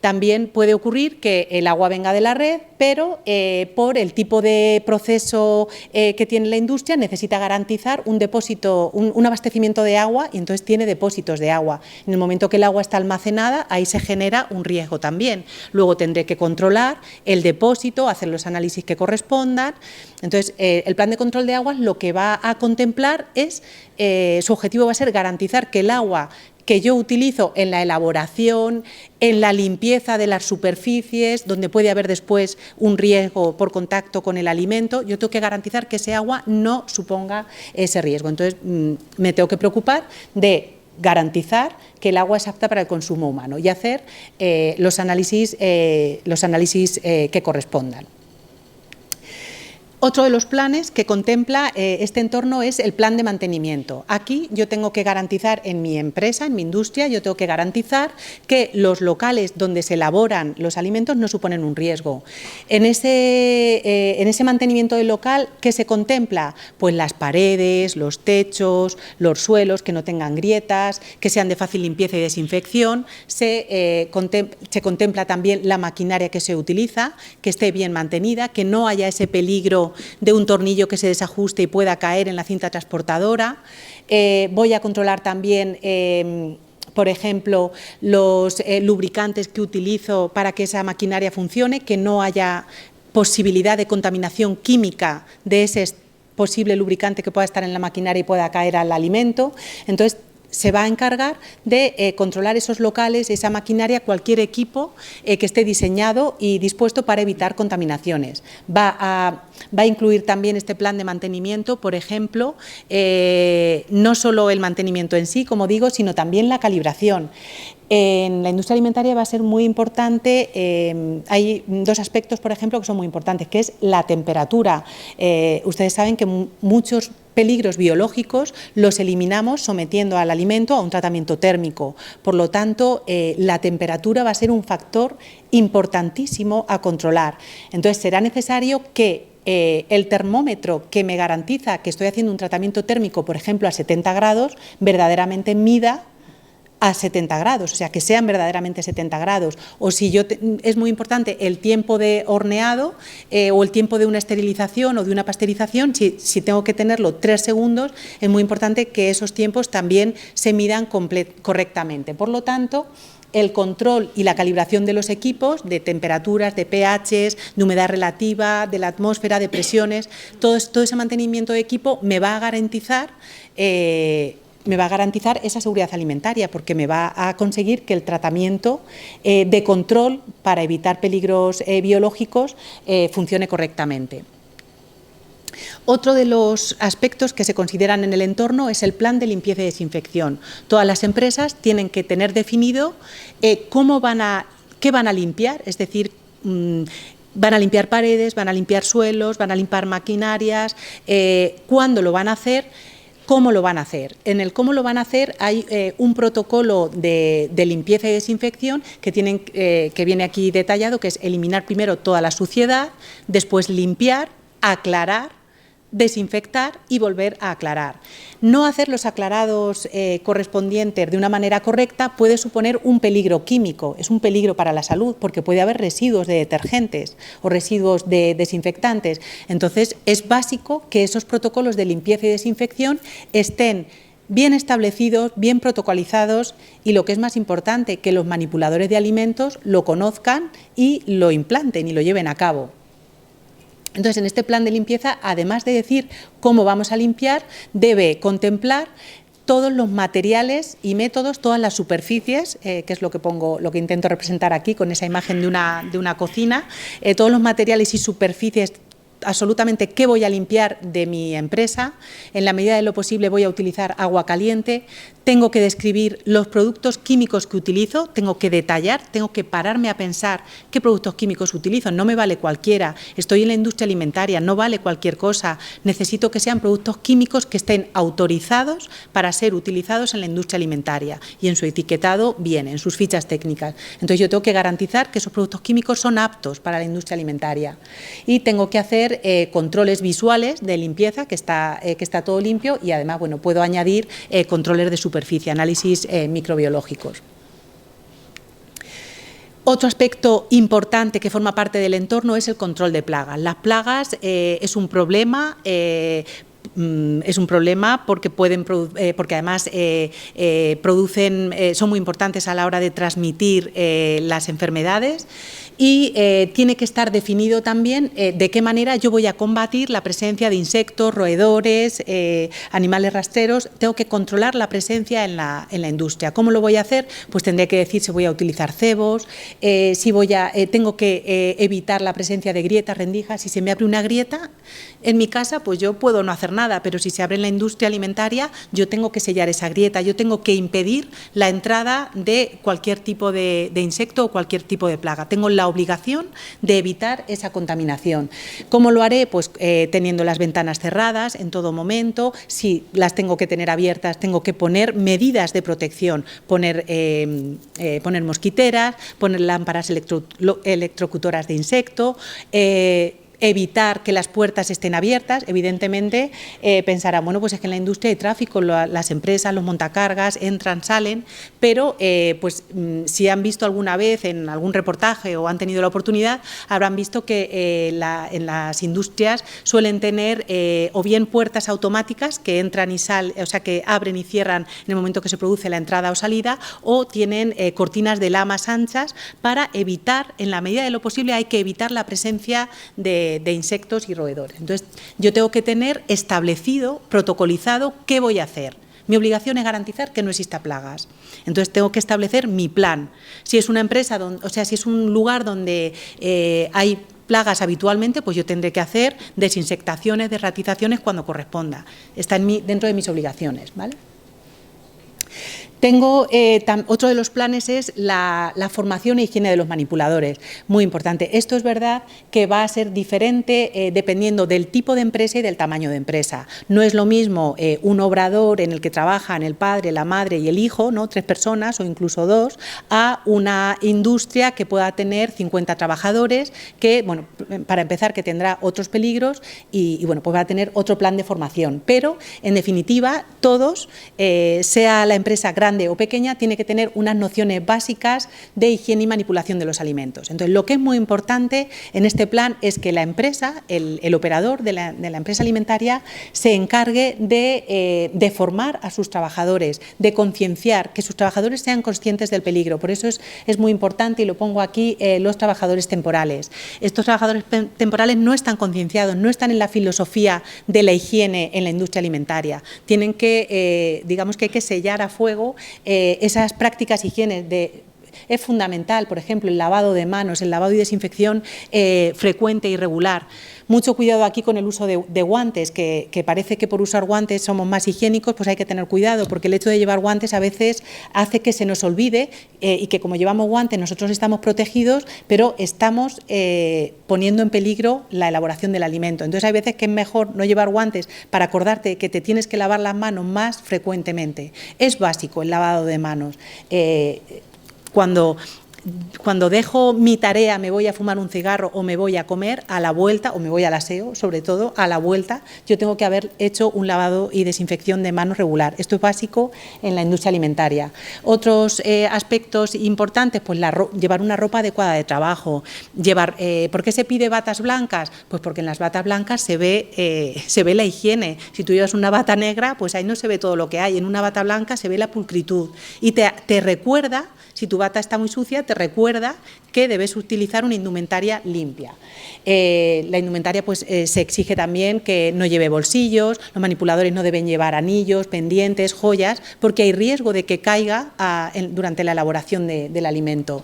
También puede ocurrir que el agua venga de la red, pero por el tipo de proceso que tiene la industria necesita garantizar un depósito, un abastecimiento de agua, y entonces tiene depósitos de agua. En el momento que el agua está almacenada, ahí se genera un riesgo también. Luego tendré que controlar el depósito, hacer los análisis que correspondan. Entonces, el plan de control de aguas lo que va a contemplar es, su objetivo va a ser garantizar que el agua que yo utilizo en la elaboración, en la limpieza de las superficies, donde puede haber después un riesgo por contacto con el alimento, yo tengo que garantizar que ese agua no suponga ese riesgo. Entonces, me tengo que preocupar de garantizar que el agua es apta para el consumo humano y hacer los análisis que correspondan. Otro de los planes que contempla este entorno es el plan de mantenimiento. Aquí yo tengo que garantizar en mi empresa, en mi industria, yo tengo que garantizar que los locales donde se elaboran los alimentos no suponen un riesgo. En ese mantenimiento del local, ¿qué se contempla? Pues las paredes, los techos, los suelos que no tengan grietas, que sean de fácil limpieza y desinfección. Se contempla también la maquinaria que se utiliza, que esté bien mantenida, que no haya ese peligro de un tornillo que se desajuste y pueda caer en la cinta transportadora. Voy a controlar también, por ejemplo, los lubricantes que utilizo para que esa maquinaria funcione, que no haya posibilidad de contaminación química de ese posible lubricante que pueda estar en la maquinaria y pueda caer al alimento. Entonces, se va a encargar de controlar esos locales, esa maquinaria, cualquier equipo que esté diseñado y dispuesto para evitar contaminaciones. Va a incluir también este plan de mantenimiento, por ejemplo, no solo el mantenimiento en sí, como digo, sino también la calibración. En la industria alimentaria va a ser muy importante, hay dos aspectos, por ejemplo, que son muy importantes, que es la temperatura. Ustedes saben que muchos peligros biológicos los eliminamos sometiendo al alimento a un tratamiento térmico. Por lo tanto, la temperatura va a ser un factor importantísimo a controlar. Entonces, será necesario que el termómetro que me garantiza que estoy haciendo un tratamiento térmico, por ejemplo, a 70 grados, verdaderamente mida a 70 grados, o sea, que sean verdaderamente 70 grados. O si es muy importante el tiempo de horneado o el tiempo de una esterilización o de una pasteurización, si tengo que tenerlo 3 segundos, es muy importante que esos tiempos también se midan correctamente. Por lo tanto, el control y la calibración de los equipos, de temperaturas, de pHs, de humedad relativa, de la atmósfera, de presiones, todo ese mantenimiento de equipo me va a garantizar esa seguridad alimentaria, porque me va a conseguir que el tratamiento de control para evitar peligros biológicos funcione correctamente. Otro de los aspectos que se consideran en el entorno es el plan de limpieza y desinfección. Todas las empresas tienen que tener definido qué van a limpiar, es decir, van a limpiar paredes, van a limpiar suelos, van a limpiar maquinarias, cuándo lo van a hacer, cómo lo van a hacer. En el cómo lo van a hacer hay un protocolo de limpieza y desinfección que viene aquí detallado, que es eliminar primero toda la suciedad, después limpiar, aclarar, desinfectar y volver a aclarar. No hacer los aclarados correspondientes de una manera correcta puede suponer un peligro químico, es un peligro para la salud porque puede haber residuos de detergentes o residuos de desinfectantes. Entonces, es básico que esos protocolos de limpieza y desinfección estén bien establecidos, bien protocolizados y, lo que es más importante, que los manipuladores de alimentos lo conozcan y lo implanten y lo lleven a cabo. Entonces, en este plan de limpieza, además de decir cómo vamos a limpiar, debe contemplar todos los materiales y métodos, todas las superficies, que es lo que intento representar aquí con esa imagen de una cocina, todos los materiales y superficies, absolutamente qué voy a limpiar de mi empresa. En la medida de lo posible voy a utilizar agua caliente, tengo que describir los productos químicos que utilizo, tengo que detallar, tengo que pararme a pensar qué productos químicos utilizo, no me vale cualquiera, estoy en la industria alimentaria, no vale cualquier cosa, necesito que sean productos químicos que estén autorizados para ser utilizados en la industria alimentaria y en su etiquetado viene, en sus fichas técnicas. Entonces yo tengo que garantizar que esos productos químicos son aptos para la industria alimentaria y tengo que hacer controles visuales de limpieza, que está todo limpio, y además, bueno, puedo añadir controles de superficie, análisis microbiológicos. Otro aspecto importante que forma parte del entorno es el control de plagas. Las plagas es un problema. Porque además son muy importantes a la hora de transmitir las enfermedades y tiene que estar definido también de qué manera yo voy a combatir la presencia de insectos, roedores, animales rastreros. Tengo que controlar la presencia en la industria. ¿Cómo lo voy a hacer? Pues tendré que decir si voy a utilizar cebos, tengo que evitar la presencia de grietas, rendijas. Si se me abre una grieta en mi casa, pues yo puedo no hacer nada, pero si se abre en la industria alimentaria, yo tengo que sellar esa grieta, yo tengo que impedir la entrada de cualquier tipo de insecto o cualquier tipo de plaga. Tengo la obligación de evitar esa contaminación. ¿Cómo lo haré? Pues teniendo las ventanas cerradas en todo momento. Si las tengo que tener abiertas, tengo que poner medidas de protección, poner mosquiteras, poner lámparas electrocutoras de insecto, evitar que las puertas estén abiertas. Evidentemente pensarán, bueno, pues es que en la industria hay tráfico, las empresas, los montacargas entran, salen, pero si han visto alguna vez en algún reportaje o han tenido la oportunidad, habrán visto que en las industrias suelen tener o bien puertas automáticas que entran y salen, o sea, que abren y cierran en el momento que se produce la entrada o salida, o tienen cortinas de lamas anchas para evitar, en la medida de lo posible, hay que evitar la presencia de insectos y roedores. Entonces, yo tengo que tener establecido, protocolizado, qué voy a hacer. Mi obligación es garantizar que no exista plagas. Entonces, tengo que establecer mi plan. Si es una empresa, si es un lugar donde hay plagas habitualmente, pues yo tendré que hacer desinsectaciones, derratizaciones cuando corresponda. Está dentro de mis obligaciones, ¿vale? Tengo otro de los planes es la formación e higiene de los manipuladores, muy importante. Esto es verdad que va a ser diferente dependiendo del tipo de empresa y del tamaño de empresa. No es lo mismo un obrador en el que trabajan el padre, la madre y el hijo, ¿no? 3 personas o incluso 2, a una industria que pueda tener 50 trabajadores, que, bueno, para empezar, que tendrá otros peligros y bueno, pues va a tener otro plan de formación. Pero, en definitiva, todos, sea la empresa grande o pequeña, tiene que tener unas nociones básicas de higiene y manipulación de los alimentos. Entonces, lo que es muy importante en este plan es que la empresa, el operador de la empresa alimentaria, se encargue de formar a sus trabajadores, de concienciar, que sus trabajadores sean conscientes del peligro. Por eso es muy importante, y lo pongo aquí, los trabajadores temporales. Estos trabajadores temporales no están concienciados, no están en la filosofía de la higiene en la industria alimentaria. Tienen que, digamos que hay que sellar a fuego esas prácticas higiene es fundamental, por ejemplo, el lavado de manos, el lavado y desinfección frecuente y regular. Mucho cuidado aquí con el uso de guantes, que parece que por usar guantes somos más higiénicos, pues hay que tener cuidado, porque el hecho de llevar guantes a veces hace que se nos olvide y que como llevamos guantes nosotros estamos protegidos, pero estamos poniendo en peligro la elaboración del alimento. Entonces hay veces que es mejor no llevar guantes para acordarte que te tienes que lavar las manos más frecuentemente. Es básico el lavado de manos. Cuando dejo mi tarea, me voy a fumar un cigarro o me voy a comer, a la vuelta, o me voy al aseo, sobre todo, a la vuelta, yo tengo que haber hecho un lavado y desinfección de manos regular. Esto es básico en la industria alimentaria. Otros aspectos importantes, pues llevar una ropa adecuada de trabajo. ¿Por qué se pide batas blancas? Pues porque en las batas blancas se ve la higiene. Si tú llevas una bata negra, pues ahí no se ve todo lo que hay. En una bata blanca se ve la pulcritud y te recuerda, si tu bata está muy sucia, te recuerda que debes utilizar una indumentaria limpia. La indumentaria pues, se exige también que no lleve bolsillos, los manipuladores no deben llevar anillos, pendientes, joyas, porque hay riesgo de que caiga durante la elaboración del alimento.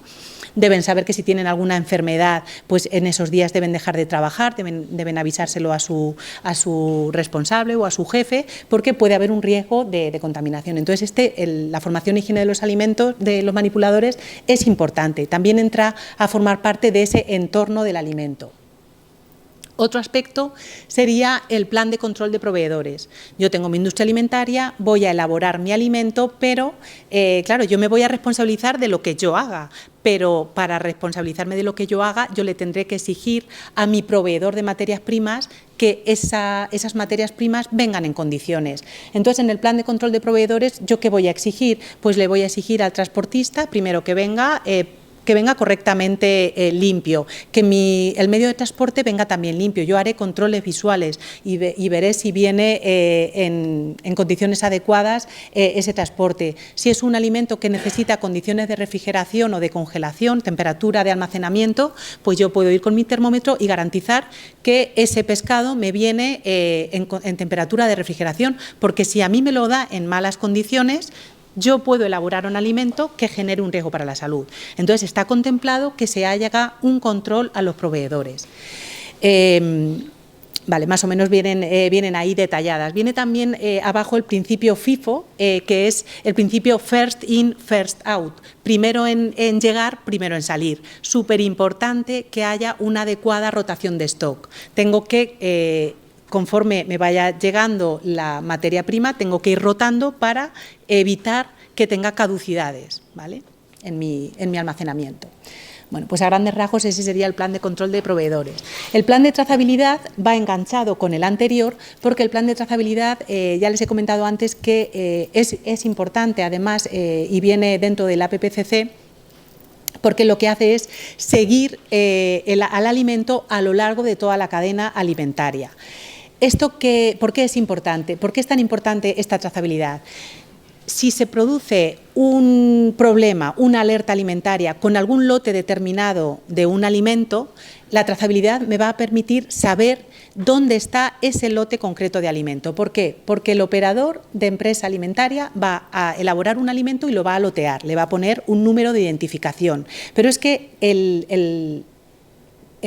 Deben saber que si tienen alguna enfermedad, pues en esos días deben dejar de trabajar, deben avisárselo a su responsable o a su jefe, porque puede haber un riesgo de contaminación. Entonces, la formación e higiene de los alimentos de los manipuladores es importante. También entra a formar parte de ese entorno del alimento. Otro aspecto sería el plan de control de proveedores. Yo tengo mi industria alimentaria, voy a elaborar mi alimento, pero, claro, yo me voy a responsabilizar de lo que yo haga, pero para responsabilizarme de lo que yo haga, yo le tendré que exigir a mi proveedor de materias primas que esas materias primas vengan en condiciones. Entonces, en el plan de control de proveedores, ¿yo qué voy a exigir? Pues le voy a exigir al transportista, primero, que venga correctamente limpio, que el medio de transporte venga también limpio. Yo haré controles visuales y veré si viene en condiciones adecuadas ese transporte. Si es un alimento que necesita condiciones de refrigeración o de congelación, temperatura de almacenamiento, pues yo puedo ir con mi termómetro y garantizar que ese pescado me viene en temperatura de refrigeración, porque si a mí me lo da en malas condiciones, yo puedo elaborar un alimento que genere un riesgo para la salud. Entonces, está contemplado que se haga un control a los proveedores. Vale, más o menos vienen ahí detalladas. Viene también abajo el principio FIFO, que es el principio first in, first out. Primero en llegar, primero en salir. Súper importante que haya una adecuada rotación de stock. Tengo que conforme me vaya llegando la materia prima, tengo que ir rotando para evitar que tenga caducidades, ¿vale?, en mi almacenamiento. Bueno, pues a grandes rasgos ese sería el plan de control de proveedores. El plan de trazabilidad va enganchado con el anterior, porque el plan de trazabilidad, ya les he comentado antes que es importante, además, y viene dentro del APPCC, porque lo que hace es seguir al alimento a lo largo de toda la cadena alimentaria. ¿Por qué es importante? ¿Por qué es tan importante esta trazabilidad? Si se produce un problema, una alerta alimentaria con algún lote determinado de un alimento, la trazabilidad me va a permitir saber dónde está ese lote concreto de alimento. ¿Por qué? Porque el operador de empresa alimentaria va a elaborar un alimento y lo va a lotear, le va a poner un número de identificación. Pero es que el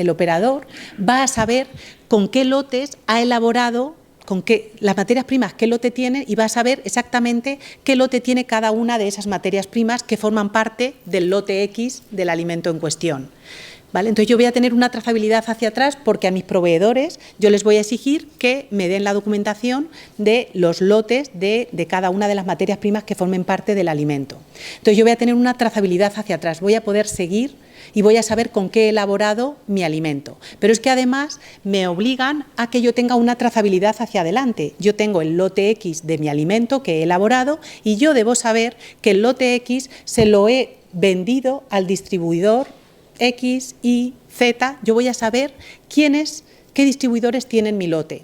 operador va a saber con qué lotes ha elaborado las materias primas, qué lote tienen, y va a saber exactamente qué lote tiene cada una de esas materias primas que forman parte del lote X del alimento en cuestión. ¿Vale? Entonces yo voy a tener una trazabilidad hacia atrás porque a mis proveedores yo les voy a exigir que me den la documentación de los lotes de cada una de las materias primas que formen parte del alimento. Entonces yo voy a tener una trazabilidad hacia atrás, voy a poder seguir y voy a saber con qué he elaborado mi alimento. Pero es que además me obligan a que yo tenga una trazabilidad hacia adelante. Yo tengo el lote X de mi alimento que he elaborado y yo debo saber que el lote X se lo he vendido al distribuidor X, Y, Z. Yo voy a saber qué distribuidores tienen mi lote.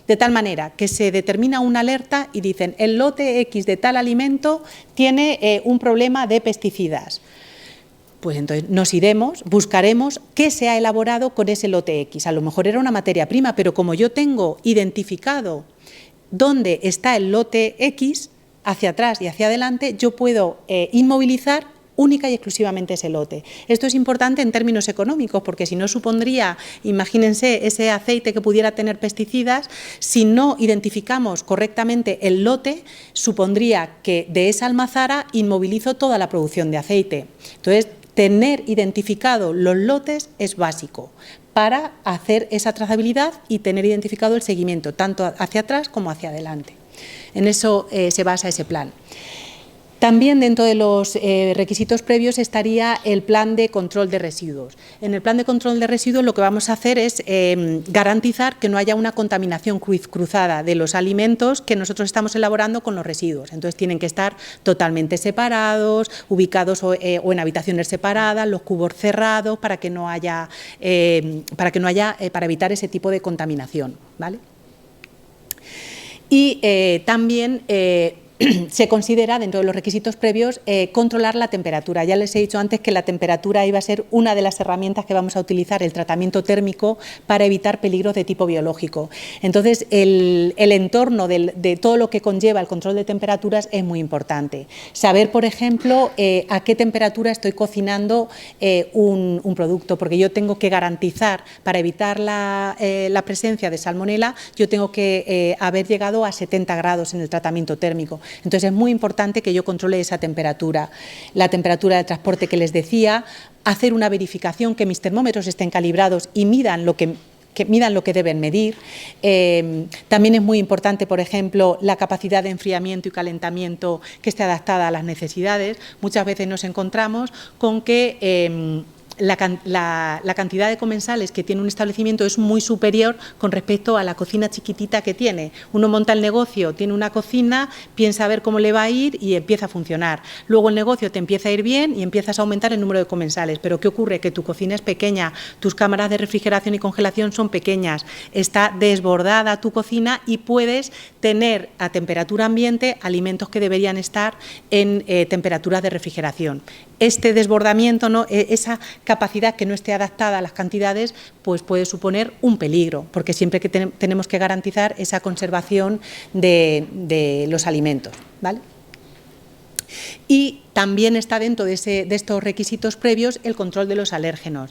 De tal manera que se determina una alerta y dicen el lote X de tal alimento tiene un problema de pesticidas. Pues entonces nos iremos, buscaremos qué se ha elaborado con ese lote X. A lo mejor era una materia prima, pero como yo tengo identificado dónde está el lote X, hacia atrás y hacia adelante, yo puedo inmovilizar única y exclusivamente ese lote. Esto es importante en términos económicos, porque si no supondría, imagínense, ese aceite que pudiera tener pesticidas, si no identificamos correctamente el lote, supondría que de esa almazara inmovilizo toda la producción de aceite. Entonces, tener identificado los lotes es básico para hacer esa trazabilidad y tener identificado el seguimiento, tanto hacia atrás como hacia adelante. En eso se basa ese plan. También dentro de los requisitos previos estaría el plan de control de residuos. En el plan de control de residuos lo que vamos a hacer es garantizar que no haya una contaminación cruzada de los alimentos que nosotros estamos elaborando con los residuos. Entonces tienen que estar totalmente separados, ubicados o en habitaciones separadas, los cubos cerrados para evitar ese tipo de contaminación, ¿vale? Y también se considera, dentro de los requisitos previos, controlar la temperatura. Ya les he dicho antes que la temperatura iba a ser una de las herramientas que vamos a utilizar, el tratamiento térmico, para evitar peligros de tipo biológico. Entonces, el entorno de todo lo que conlleva el control de temperaturas es muy importante. Saber, por ejemplo, a qué temperatura estoy cocinando un producto, porque yo tengo que garantizar, para evitar la presencia de salmonela, yo tengo que haber llegado a 70 grados en el tratamiento térmico. Entonces es muy importante que yo controle esa temperatura, la temperatura de transporte que les decía, hacer una verificación, que mis termómetros estén calibrados y midan lo que deben medir. También es muy importante, por ejemplo, la capacidad de enfriamiento y calentamiento que esté adaptada a las necesidades. Muchas veces nos encontramos con que la cantidad de comensales que tiene un establecimiento es muy superior con respecto a la cocina chiquitita que tiene. Uno monta el negocio, tiene una cocina, piensa a ver cómo le va a ir y empieza a funcionar. Luego el negocio te empieza a ir bien y empiezas a aumentar el número de comensales. Pero ¿qué ocurre? Que tu cocina es pequeña, tus cámaras de refrigeración y congelación son pequeñas, está desbordada tu cocina y puedes tener a temperatura ambiente alimentos que deberían estar en temperaturas de refrigeración. Este desbordamiento, ¿no?, esa capacidad que no esté adaptada a las cantidades, pues puede suponer un peligro, porque siempre que tenemos que garantizar esa conservación de los alimentos, ¿vale? Y también está dentro de estos requisitos previos el control de los alérgenos.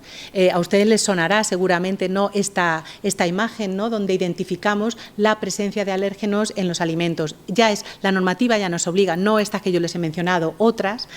A ustedes les sonará seguramente, ¿no?, esta imagen, ¿no?, donde identificamos la presencia de alérgenos en los alimentos. La normativa ya nos obliga, no estas que yo les he mencionado, otras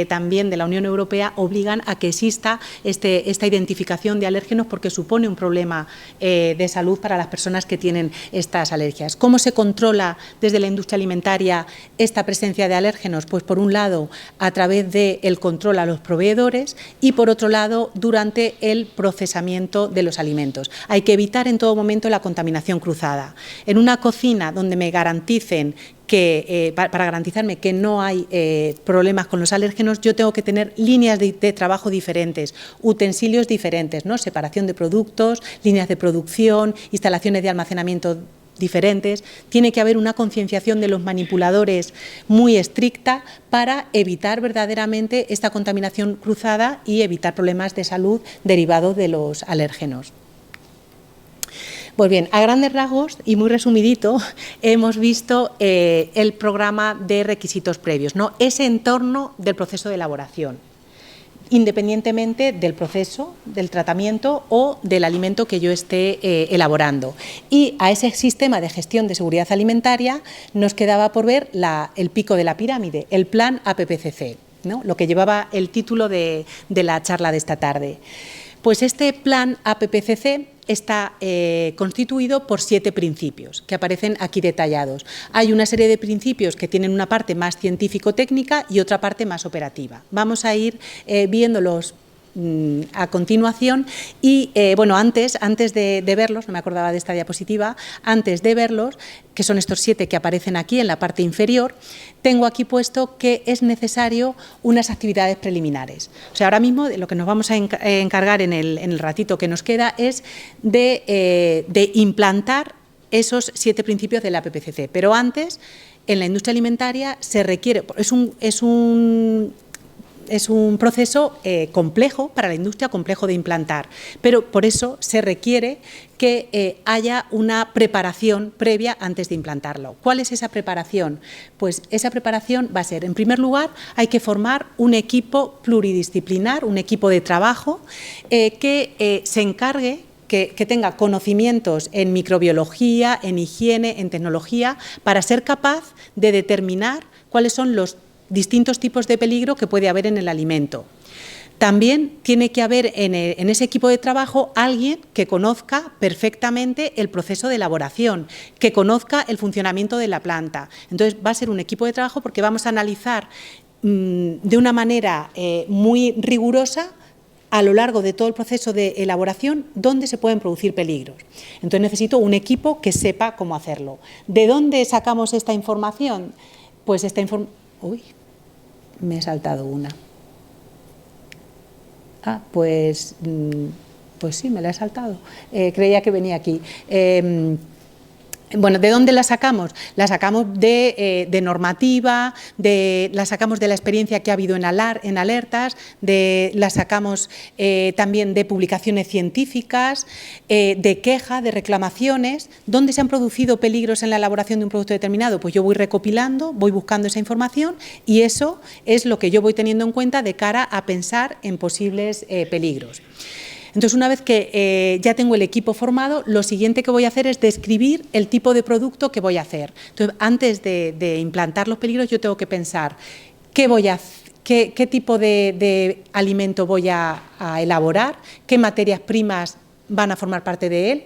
también de la Unión Europea obligan a que exista esta identificación de alérgenos porque supone un problema de salud para las personas que tienen estas alergias. ¿Cómo se controla desde la industria alimentaria esta presencia de alérgenos? Pues por un lado, a través del control a los proveedores y, por otro lado, durante el procesamiento de los alimentos. Hay que evitar en todo momento la contaminación cruzada. En una cocina donde me garanticen para garantizarme que no hay problemas con los alérgenos, yo tengo que tener líneas de trabajo diferentes, utensilios diferentes, ¿no?, separación de productos, líneas de producción, instalaciones de almacenamiento diferentes. Tiene que haber una concienciación de los manipuladores muy estricta para evitar verdaderamente esta contaminación cruzada y evitar problemas de salud derivados de los alérgenos. Pues bien, a grandes rasgos y muy resumidito, hemos visto el programa de requisitos previos, ¿no?, ese entorno del proceso de elaboración. independientemente del proceso, del tratamiento o del alimento que yo esté elaborando. Y a ese sistema de gestión de seguridad alimentaria nos quedaba por ver el pico de la pirámide, el plan APPCC, ¿no? Lo que llevaba el título de la charla de esta tarde. Pues este plan APPCC está constituido por 7 principios que aparecen aquí detallados. Hay una serie de principios que tienen una parte más científico-técnica y otra parte más operativa. Vamos a ir viéndolos a continuación y, bueno, antes de verlos, no me acordaba de esta diapositiva, antes de verlos, que son estos 7 que aparecen aquí en la parte inferior, tengo aquí puesto que es necesario unas actividades preliminares. O sea, ahora mismo lo que nos vamos a encargar en el ratito que nos queda es de implantar esos 7 principios de la APPCC. Pero antes, en la industria alimentaria se requiere, es un proceso complejo para la industria, complejo de implantar, pero por eso se requiere que haya una preparación previa antes de implantarlo. ¿Cuál es esa preparación? Pues esa preparación va a ser, en primer lugar, hay que formar un equipo pluridisciplinar, un equipo de trabajo que se encargue, que tenga conocimientos en microbiología, en higiene, en tecnología, para ser capaz de determinar cuáles son los distintos tipos de peligro que puede haber en el alimento. También tiene que haber en ese equipo de trabajo alguien que conozca perfectamente el proceso de elaboración, que conozca el funcionamiento de la planta. Entonces va a ser un equipo de trabajo porque vamos a analizar de una manera muy rigurosa a lo largo de todo el proceso de elaboración dónde se pueden producir peligros. Entonces necesito un equipo que sepa cómo hacerlo. ¿De dónde sacamos esta información? Pues esta información... Uy, me he saltado una. Pues sí, me la he saltado. Creía que venía aquí. Bueno, ¿de dónde la sacamos? La sacamos de normativa, la sacamos de la experiencia que ha habido en alertas, la sacamos también de publicaciones científicas, de queja, de reclamaciones. ¿Dónde se han producido peligros en la elaboración de un producto determinado? Pues yo voy recopilando, voy buscando esa información y eso es lo que yo voy teniendo en cuenta de cara a pensar en posibles peligros. Entonces, una vez que ya tengo el equipo formado, lo siguiente que voy a hacer es describir el tipo de producto que voy a hacer. Entonces, antes de implantar los peligros, yo tengo que pensar qué tipo de alimento voy a elaborar, qué materias primas van a formar parte de él,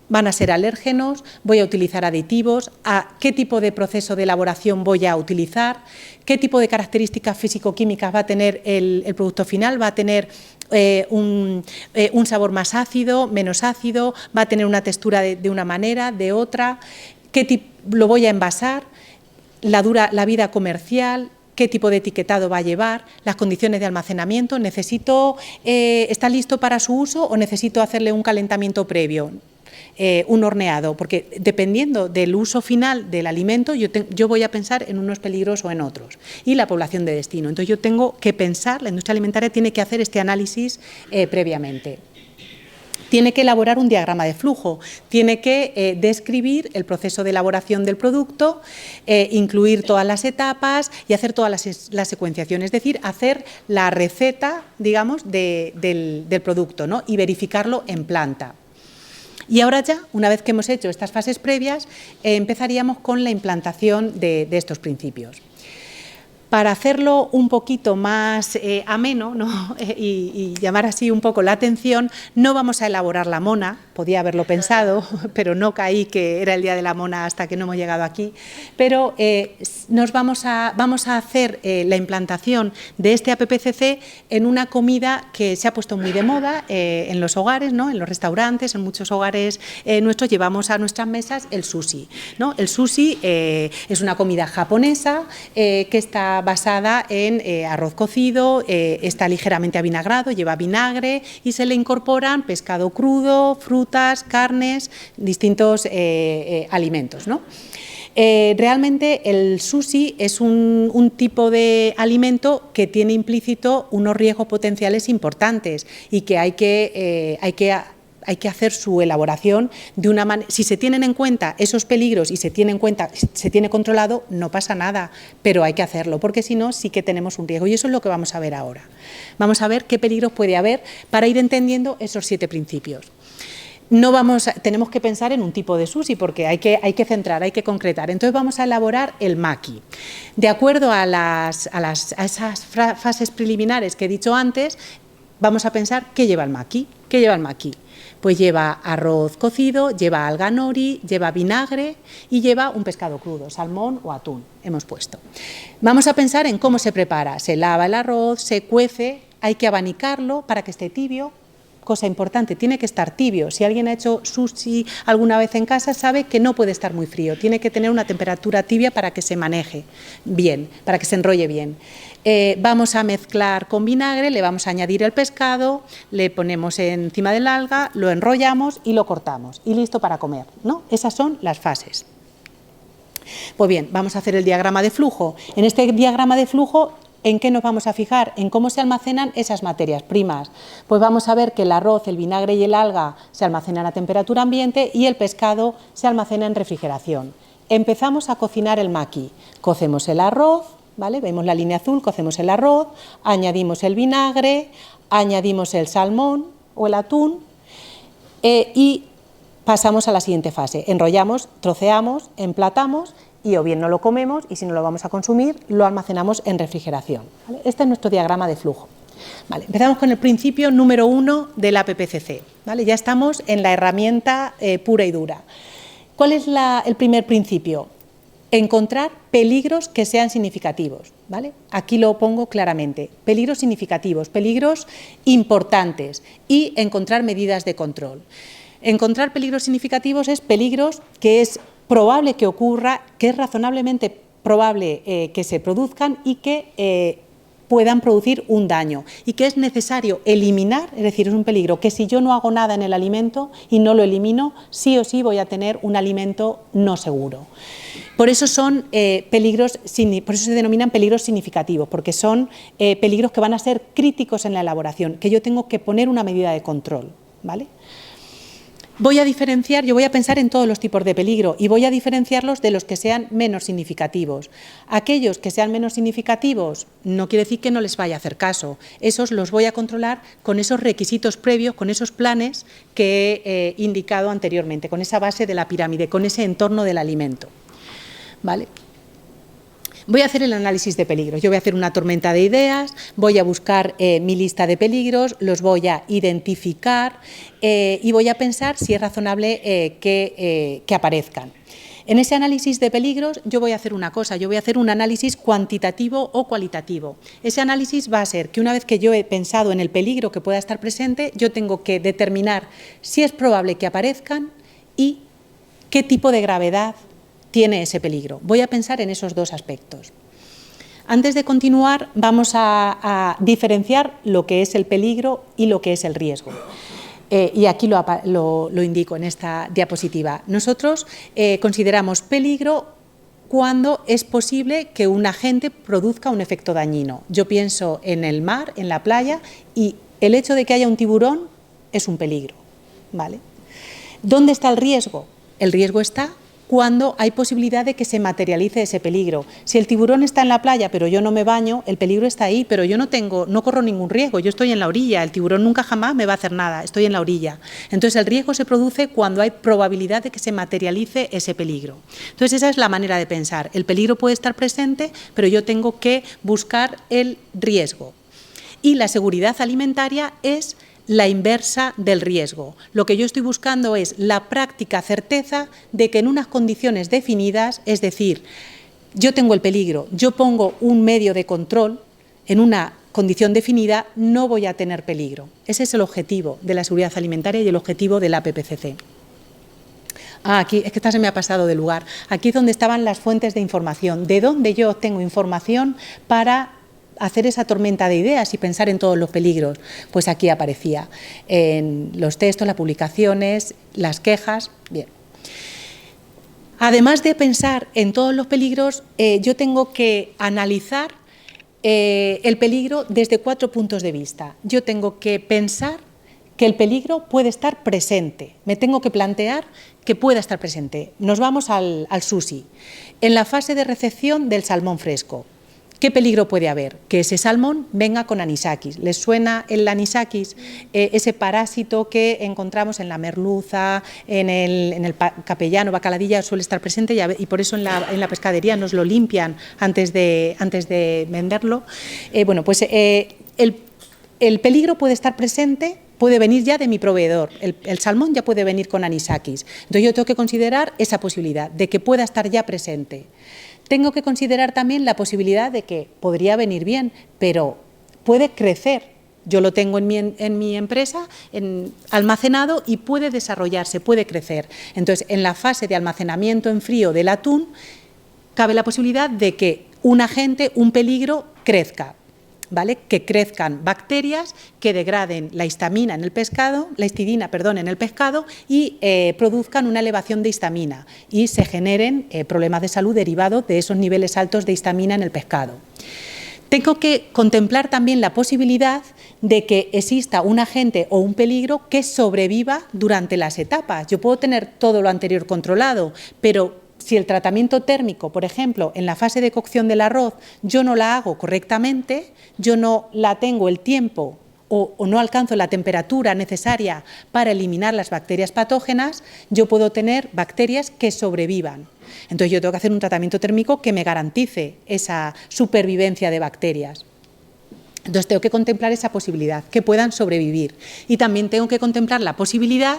van a ser alérgenos, voy a utilizar aditivos, qué tipo de proceso de elaboración voy a utilizar, qué tipo de características físico-químicas va a tener el producto final, va a tener un sabor más ácido, menos ácido, va a tener una textura de una manera, de otra, lo voy a envasar, la vida comercial, qué tipo de etiquetado va a llevar, las condiciones de almacenamiento, ¿está listo para su uso o necesito hacerle un calentamiento previo? Un horneado, porque dependiendo del uso final del alimento, yo voy a pensar en unos peligros o en otros. Y la población de destino. Entonces yo tengo que pensar, la industria alimentaria tiene que hacer este análisis previamente. Tiene que elaborar un diagrama de flujo, tiene que describir el proceso de elaboración del producto, incluir todas las etapas y hacer todas las secuenciaciones, es decir, hacer la receta, digamos, del producto, ¿no? Y verificarlo en planta. Y ahora ya, una vez que hemos hecho estas fases previas, empezaríamos con la implantación de estos principios. Para hacerlo un poquito más ameno, ¿no? y llamar así un poco la atención, no vamos a elaborar la mona, podía haberlo pensado, pero no caí que era el día de la mona hasta que no hemos llegado aquí, pero vamos a hacer la implantación de este APPCC en una comida que se ha puesto muy de moda en los hogares, ¿no? En los restaurantes, en muchos hogares nuestros llevamos a nuestras mesas el sushi, ¿no? El sushi es una comida japonesa que está basada en arroz cocido, está ligeramente avinagrado, lleva vinagre y se le incorporan pescado crudo, frutas, carnes, distintos alimentos, ¿no? Realmente el sushi es un tipo de alimento que tiene implícito unos riesgos potenciales importantes y que hay que hay que hacer su elaboración de una manera. Si se tienen en cuenta esos peligros y se tiene controlado, no pasa nada, pero hay que hacerlo, porque si no, sí que tenemos un riesgo. Y eso es lo que vamos a ver ahora. Vamos a ver qué peligros puede haber para ir entendiendo esos 7 principios. Tenemos que pensar en un tipo de SUSI porque hay que centrar, hay que concretar. Entonces vamos a elaborar el MAQI. De acuerdo a esas fases preliminares que he dicho antes, vamos a pensar qué lleva el MAQI. ¿Qué lleva el MAQI? Pues lleva arroz cocido, lleva alga nori, lleva vinagre y lleva un pescado crudo, salmón o atún, hemos puesto. Vamos a pensar en cómo se prepara. Se lava el arroz, se cuece, hay que abanicarlo para que esté tibio. Cosa importante, tiene que estar tibio. Si alguien ha hecho sushi alguna vez en casa, sabe que no puede estar muy frío. Tiene que tener una temperatura tibia para que se maneje bien, para que se enrolle bien. Vamos a mezclar con vinagre, le vamos a añadir el pescado, le ponemos encima del alga, lo enrollamos y lo cortamos. Y listo para comer, ¿no? Esas son las fases. Pues bien, vamos a hacer el diagrama de flujo. En este diagrama de flujo, ¿en qué nos vamos a fijar? En cómo se almacenan esas materias primas. Pues vamos a ver que el arroz, el vinagre y el alga se almacenan a temperatura ambiente y el pescado se almacena en refrigeración. Empezamos a cocinar el MAQI. Cocemos el arroz, ¿vale? Vemos la línea azul, cocemos el arroz, añadimos el vinagre, añadimos el salmón o el atún y pasamos a la siguiente fase. Enrollamos, troceamos, emplatamos y o bien no lo comemos y si no lo vamos a consumir, lo almacenamos en refrigeración, ¿vale? Este es nuestro diagrama de flujo. Vale, empezamos con el principio número 1 de la PPCC, ¿vale? Ya estamos en la herramienta pura y dura. ¿Cuál es el primer principio? Encontrar peligros que sean significativos, ¿vale? Aquí lo pongo claramente, peligros significativos, peligros importantes y encontrar medidas de control. Encontrar peligros significativos es peligros que es probable que ocurra, que es razonablemente probable que se produzcan y que puedan producir un daño y que es necesario eliminar, es decir, es un peligro que si yo no hago nada en el alimento y no lo elimino, sí o sí voy a tener un alimento no seguro. Por eso son por eso se denominan peligros significativos, porque son peligros que van a ser críticos en la elaboración, que yo tengo que poner una medida de control, ¿vale? Voy a diferenciar, yo voy a pensar en todos los tipos de peligro y voy a diferenciarlos de los que sean menos significativos. Aquellos que sean menos significativos no quiere decir que no les vaya a hacer caso. Esos los voy a controlar con esos requisitos previos, con esos planes que he indicado anteriormente, con esa base de la pirámide, con ese entorno del alimento, ¿vale? Voy a hacer el análisis de peligros, yo voy a hacer una tormenta de ideas, voy a buscar mi lista de peligros, los voy a identificar y voy a pensar si es razonable que aparezcan. En ese análisis de peligros yo voy a hacer una cosa, yo voy a hacer un análisis cuantitativo o cualitativo. Ese análisis va a ser que una vez que yo he pensado en el peligro que pueda estar presente, yo tengo que determinar si es probable que aparezcan y qué tipo de gravedad tiene ese peligro. Voy a pensar en esos dos aspectos. Antes de continuar, vamos a diferenciar lo que es el peligro y lo que es el riesgo. Y aquí lo indico en esta diapositiva. Nosotros consideramos peligro cuando es posible que un agente produzca un efecto dañino. Yo pienso en el mar, en la playa, y el hecho de que haya un tiburón es un peligro, ¿vale? ¿Dónde está el riesgo? El riesgo está cuando hay posibilidad de que se materialice ese peligro. Si el tiburón está en la playa pero yo no me baño, el peligro está ahí, pero yo no corro ningún riesgo, yo estoy en la orilla, el tiburón nunca jamás me va a hacer nada, estoy en la orilla. Entonces el riesgo se produce cuando hay probabilidad de que se materialice ese peligro. Entonces esa es la manera de pensar, el peligro puede estar presente, pero yo tengo que buscar el riesgo. Y la seguridad alimentaria es la inversa del riesgo. Lo que yo estoy buscando es la práctica certeza de que en unas condiciones definidas, es decir, yo tengo el peligro, yo pongo un medio de control en una condición definida, no voy a tener peligro. Ese es el objetivo de la seguridad alimentaria y el objetivo de la PPCC. Aquí, es que esta se me ha pasado de lugar. Aquí es donde estaban las fuentes de información, de dónde yo obtengo información para hacer esa tormenta de ideas y pensar en todos los peligros. Pues aquí aparecía en los textos, las publicaciones, las quejas. Bien. Además de pensar en todos los peligros, yo tengo que analizar el peligro desde 4 puntos de vista. Yo tengo que pensar que el peligro puede estar presente. Me tengo que plantear que pueda estar presente. Nos vamos al sushi. En la fase de recepción del salmón fresco, ¿qué peligro puede haber? Que ese salmón venga con anisakis. ¿Les suena el anisakis? Ese parásito que encontramos en la merluza, en el capellano, bacaladilla, suele estar presente y por eso en la pescadería nos lo limpian antes de venderlo. Bueno, pues el peligro puede estar presente, puede venir ya de mi proveedor. El salmón ya puede venir con anisakis. Entonces yo tengo que considerar esa posibilidad de que pueda estar ya presente. Tengo que considerar también la posibilidad de que podría venir bien, pero puede crecer. Yo lo tengo en mi empresa almacenado y puede desarrollarse, puede crecer. Entonces, en la fase de almacenamiento en frío del atún, cabe la posibilidad de que un agente, un peligro, crezca. ¿Vale? Que crezcan bacterias que degraden la histidina en el pescado y produzcan una elevación de histamina y se generen problemas de salud derivados de esos niveles altos de histamina en el pescado. Tengo que contemplar también la posibilidad de que exista un agente o un peligro que sobreviva durante las etapas. Yo puedo tener todo lo anterior controlado, pero si el tratamiento térmico, por ejemplo, en la fase de cocción del arroz, yo no la hago correctamente, yo no la tengo el tiempo o no alcanzo la temperatura necesaria para eliminar las bacterias patógenas, yo puedo tener bacterias que sobrevivan. Entonces yo tengo que hacer un tratamiento térmico que me garantice esa supervivencia de bacterias. Entonces tengo que contemplar esa posibilidad, que puedan sobrevivir. Y también tengo que contemplar la posibilidad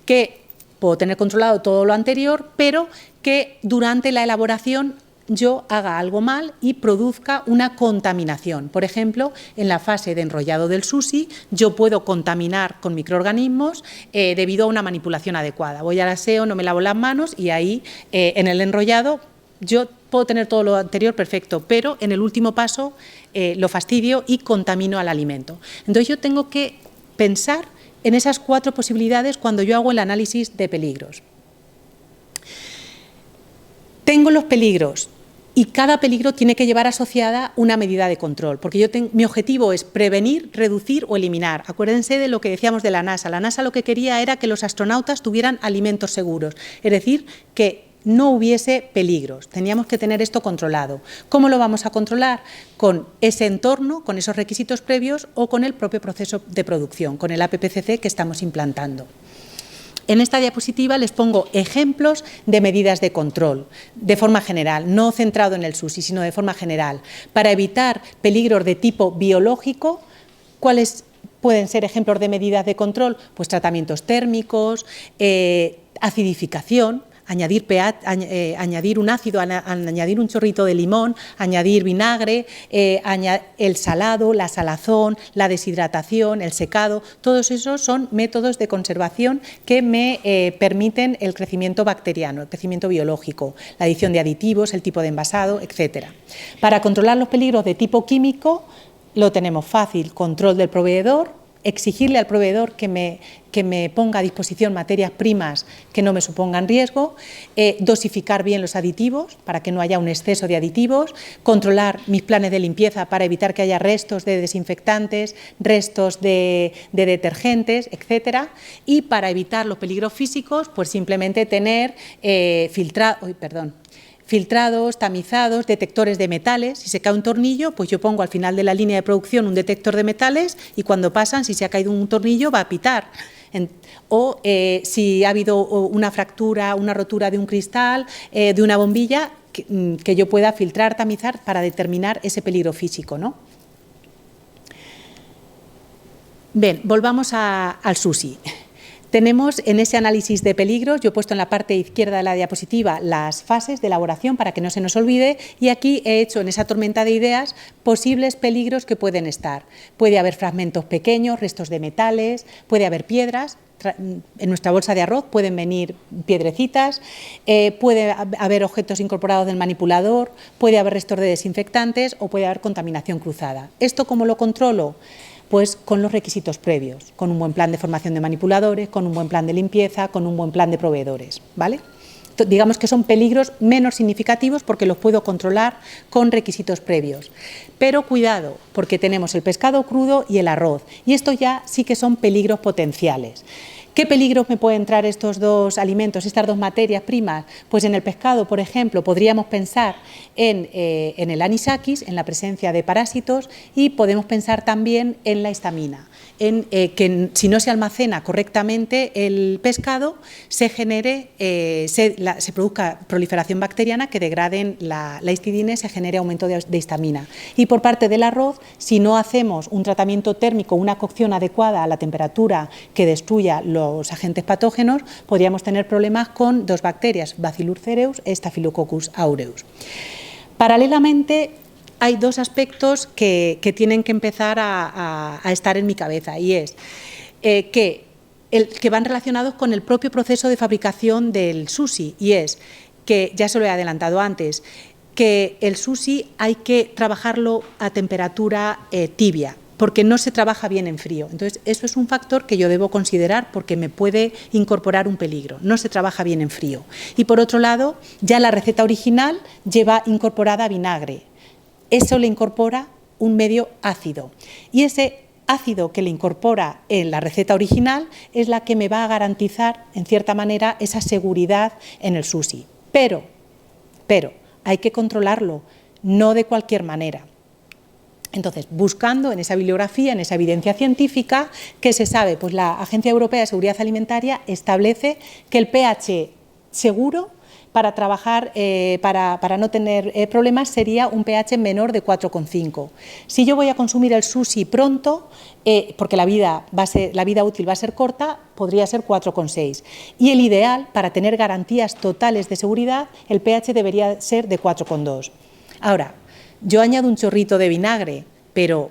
que puedo tener controlado todo lo anterior, pero que durante la elaboración yo haga algo mal y produzca una contaminación. Por ejemplo, en la fase de enrollado del sushi, yo puedo contaminar con microorganismos debido a una manipulación adecuada. Voy al aseo, no me lavo las manos y ahí en el enrollado yo puedo tener todo lo anterior perfecto, pero en el último paso lo fastidio y contamino al alimento. Entonces yo tengo que pensar en esas 4 posibilidades cuando yo hago el análisis de peligros. Tengo los peligros y cada peligro tiene que llevar asociada una medida de control, porque mi objetivo es prevenir, reducir o eliminar. Acuérdense de lo que decíamos de la NASA. La NASA lo que quería era que los astronautas tuvieran alimentos seguros, es decir, que no hubiese peligros. Teníamos que tener esto controlado. ¿Cómo lo vamos a controlar? Con ese entorno, con esos requisitos previos o con el propio proceso de producción, con el APPCC que estamos implantando. En esta diapositiva les pongo ejemplos de medidas de control, de forma general, no centrado en el sushi, sino de forma general. Para evitar peligros de tipo biológico, ¿cuáles pueden ser ejemplos de medidas de control? Pues tratamientos térmicos, acidificación, añadir un ácido, añadir un chorrito de limón, añadir vinagre, el salado, la salazón, la deshidratación, el secado, todos esos son métodos de conservación que me permiten el crecimiento bacteriano, el crecimiento biológico, la adición de aditivos, el tipo de envasado, etc. Para controlar los peligros de tipo químico lo tenemos fácil: control del proveedor, exigirle al proveedor que me ponga a disposición materias primas que no me supongan riesgo, dosificar bien los aditivos para que no haya un exceso de aditivos, controlar mis planes de limpieza para evitar que haya restos de desinfectantes, restos de detergentes, etcétera, y para evitar los peligros físicos, pues simplemente tener filtrados, tamizados, detectores de metales. Si se cae un tornillo, pues yo pongo al final de la línea de producción un detector de metales y cuando pasan, si se ha caído un tornillo, va a pitar. O si ha habido una fractura, una rotura de un cristal, de una bombilla, que yo pueda filtrar, tamizar para determinar ese peligro físico, ¿no? Bien, volvamos al sushi. Tenemos en ese análisis de peligros, yo he puesto en la parte izquierda de la diapositiva las fases de elaboración para que no se nos olvide, y aquí he hecho en esa tormenta de ideas posibles peligros que pueden estar. Puede haber fragmentos pequeños, restos de metales, puede haber piedras. En nuestra bolsa de arroz pueden venir piedrecitas, puede haber objetos incorporados del manipulador, puede haber restos de desinfectantes o puede haber contaminación cruzada. ¿Esto cómo lo controlo? Pues con los requisitos previos, con un buen plan de formación de manipuladores, con un buen plan de limpieza, con un buen plan de proveedores, ¿vale? digamos que son peligros menos significativos porque los puedo controlar con requisitos previos. Pero cuidado, porque tenemos el pescado crudo y el arroz, y estos ya sí que son peligros potenciales. ¿Qué peligros me pueden traer estos dos alimentos, estas dos materias primas? Pues en el pescado, por ejemplo, podríamos pensar en el anisakis, en la presencia de parásitos, y podemos pensar también en la histamina, en que si no se almacena correctamente el pescado, se produzca proliferación bacteriana que degraden la histidina y se genere aumento de histamina. Y por parte del arroz, si no hacemos un tratamiento térmico, una cocción adecuada a la temperatura que destruya los agentes patógenos, podríamos tener problemas con dos bacterias, Bacillus cereus y Staphylococcus aureus. Paralelamente, hay dos aspectos que tienen que empezar a estar en mi cabeza, y es que van relacionados con el propio proceso de fabricación del sushi, y es que, ya se lo he adelantado antes, que el sushi hay que trabajarlo a temperatura tibia, porque no se trabaja bien en frío. Entonces, eso es un factor que yo debo considerar porque me puede incorporar un peligro. No se trabaja bien en frío. Y por otro lado, ya la receta original lleva incorporada vinagre. Eso le incorpora un medio ácido. Y ese ácido que le incorpora en la receta original es la que me va a garantizar, en cierta manera, esa seguridad en el sushi. Pero hay que controlarlo, no de cualquier manera. Entonces, buscando en esa bibliografía, en esa evidencia científica, ¿qué se sabe? Pues la Agencia Europea de Seguridad Alimentaria establece que el pH seguro para trabajar, para no tener problemas, sería un pH menor de 4,5. Si yo voy a consumir el sushi pronto, porque la vida útil va a ser corta, podría ser 4,6. Y el ideal, para tener garantías totales de seguridad, el pH debería ser de 4,2. Ahora, yo añado un chorrito de vinagre, pero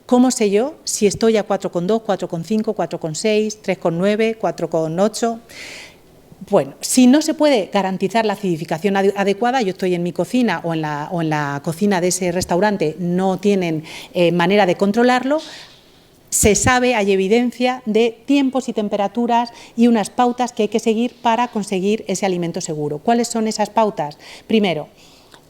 ¿cómo sé yo si estoy a 4,2, 4,5, 4,6, 3,9, 4,8? Bueno, si no se puede garantizar la acidificación adecuada, yo estoy en mi cocina o en la cocina de ese restaurante, no tienen manera de controlarlo, se sabe, hay evidencia de tiempos y temperaturas y unas pautas que hay que seguir para conseguir ese alimento seguro. ¿Cuáles son esas pautas? Primero,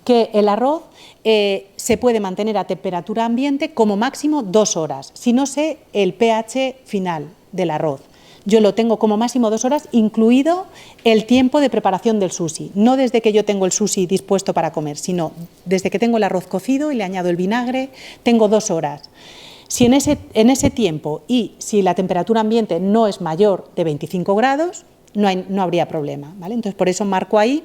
que el arroz se puede mantener a temperatura ambiente como máximo 2 horas, si no sé el pH final del arroz. Yo lo tengo como máximo 2 horas, incluido el tiempo de preparación del sushi. No desde que yo tengo el sushi dispuesto para comer, sino desde que tengo el arroz cocido y le añado el vinagre, tengo 2 horas. Si en ese tiempo y si la temperatura ambiente no es mayor de 25 grados, no habría problema, ¿vale? Entonces, por eso marco ahí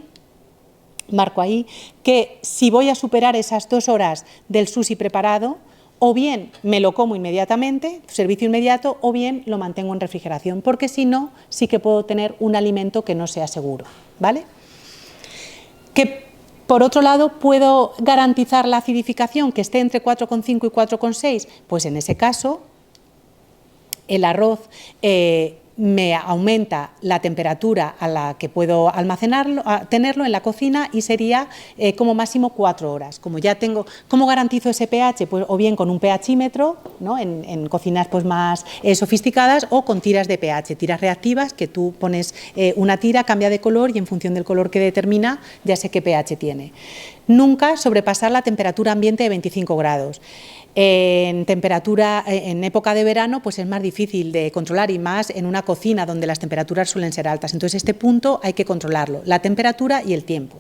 que si voy a superar esas 2 horas del sushi preparado, o bien me lo como inmediatamente, servicio inmediato, o bien lo mantengo en refrigeración, porque si no, sí que puedo tener un alimento que no sea seguro, ¿vale? Que, por otro lado, ¿puedo garantizar la acidificación que esté entre 4,5 y 4,6? Pues en ese caso, el arroz me aumenta la temperatura a la que puedo almacenarlo, tenerlo en la cocina, y sería como máximo 4 horas. Como ya tengo, ¿cómo garantizo ese pH? Pues o bien con un pHímetro, ¿no? en cocinas pues más sofisticadas, o con tiras de pH, tiras reactivas, que tú pones una tira, cambia de color y en función del color que determina ya sé qué pH tiene. Nunca sobrepasar la temperatura ambiente de 25 grados. En época de verano, pues es más difícil de controlar, y más en una cocina donde las temperaturas suelen ser altas. Entonces, este punto hay que controlarlo, la temperatura y el tiempo.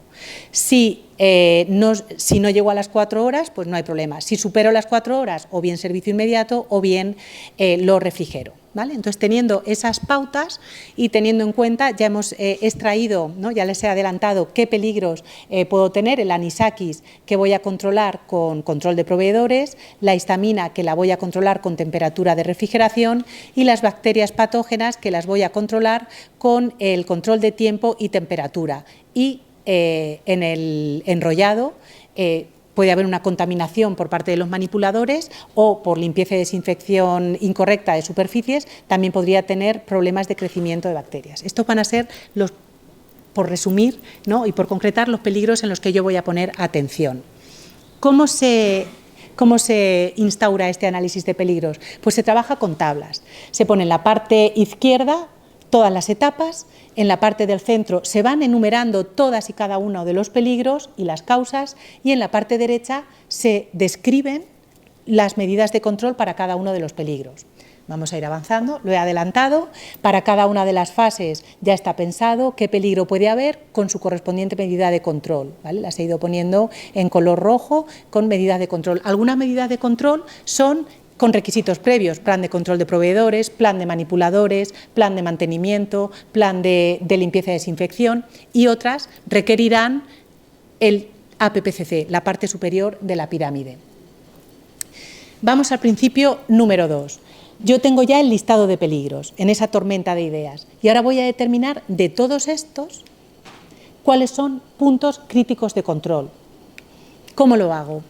Si no llego a las 4 horas, pues no hay problema. Si supero las 4 horas, o bien servicio inmediato, o bien lo refrigero, ¿vale? Entonces, teniendo esas pautas y teniendo en cuenta, ya hemos extraído, ¿no? Ya les he adelantado qué peligros puedo tener: el anisakis, que voy a controlar con control de proveedores, la histamina, que la voy a controlar con temperatura de refrigeración, y las bacterias patógenas, que las voy a controlar con el control de tiempo y temperatura. Y en el enrollado puede haber una contaminación por parte de los manipuladores, o por limpieza y desinfección incorrecta de superficies, también podría tener problemas de crecimiento de bacterias. Estos van a ser los, por resumir, ¿no? Y por concretar, los peligros en los que yo voy a poner atención. ¿Cómo se instaura este análisis de peligros? Pues se trabaja con tablas. Se pone en la parte izquierda todas las etapas. En la parte del centro se van enumerando todas y cada uno de los peligros y las causas, y en la parte derecha se describen las medidas de control para cada uno de los peligros. Vamos a ir avanzando, lo he adelantado, para cada una de las fases ya está pensado qué peligro puede haber con su correspondiente medida de control, ¿vale? Las he ido poniendo en color rojo con medidas de control. Algunas medidas de control son con requisitos previos: plan de control de proveedores, plan de manipuladores, plan de mantenimiento, plan de limpieza y desinfección, y otras requerirán el APPCC, la parte superior de la pirámide. Vamos al principio número 2. Yo tengo ya el listado de peligros en esa tormenta de ideas, y ahora voy a determinar de todos estos cuáles son puntos críticos de control. ¿Cómo lo hago?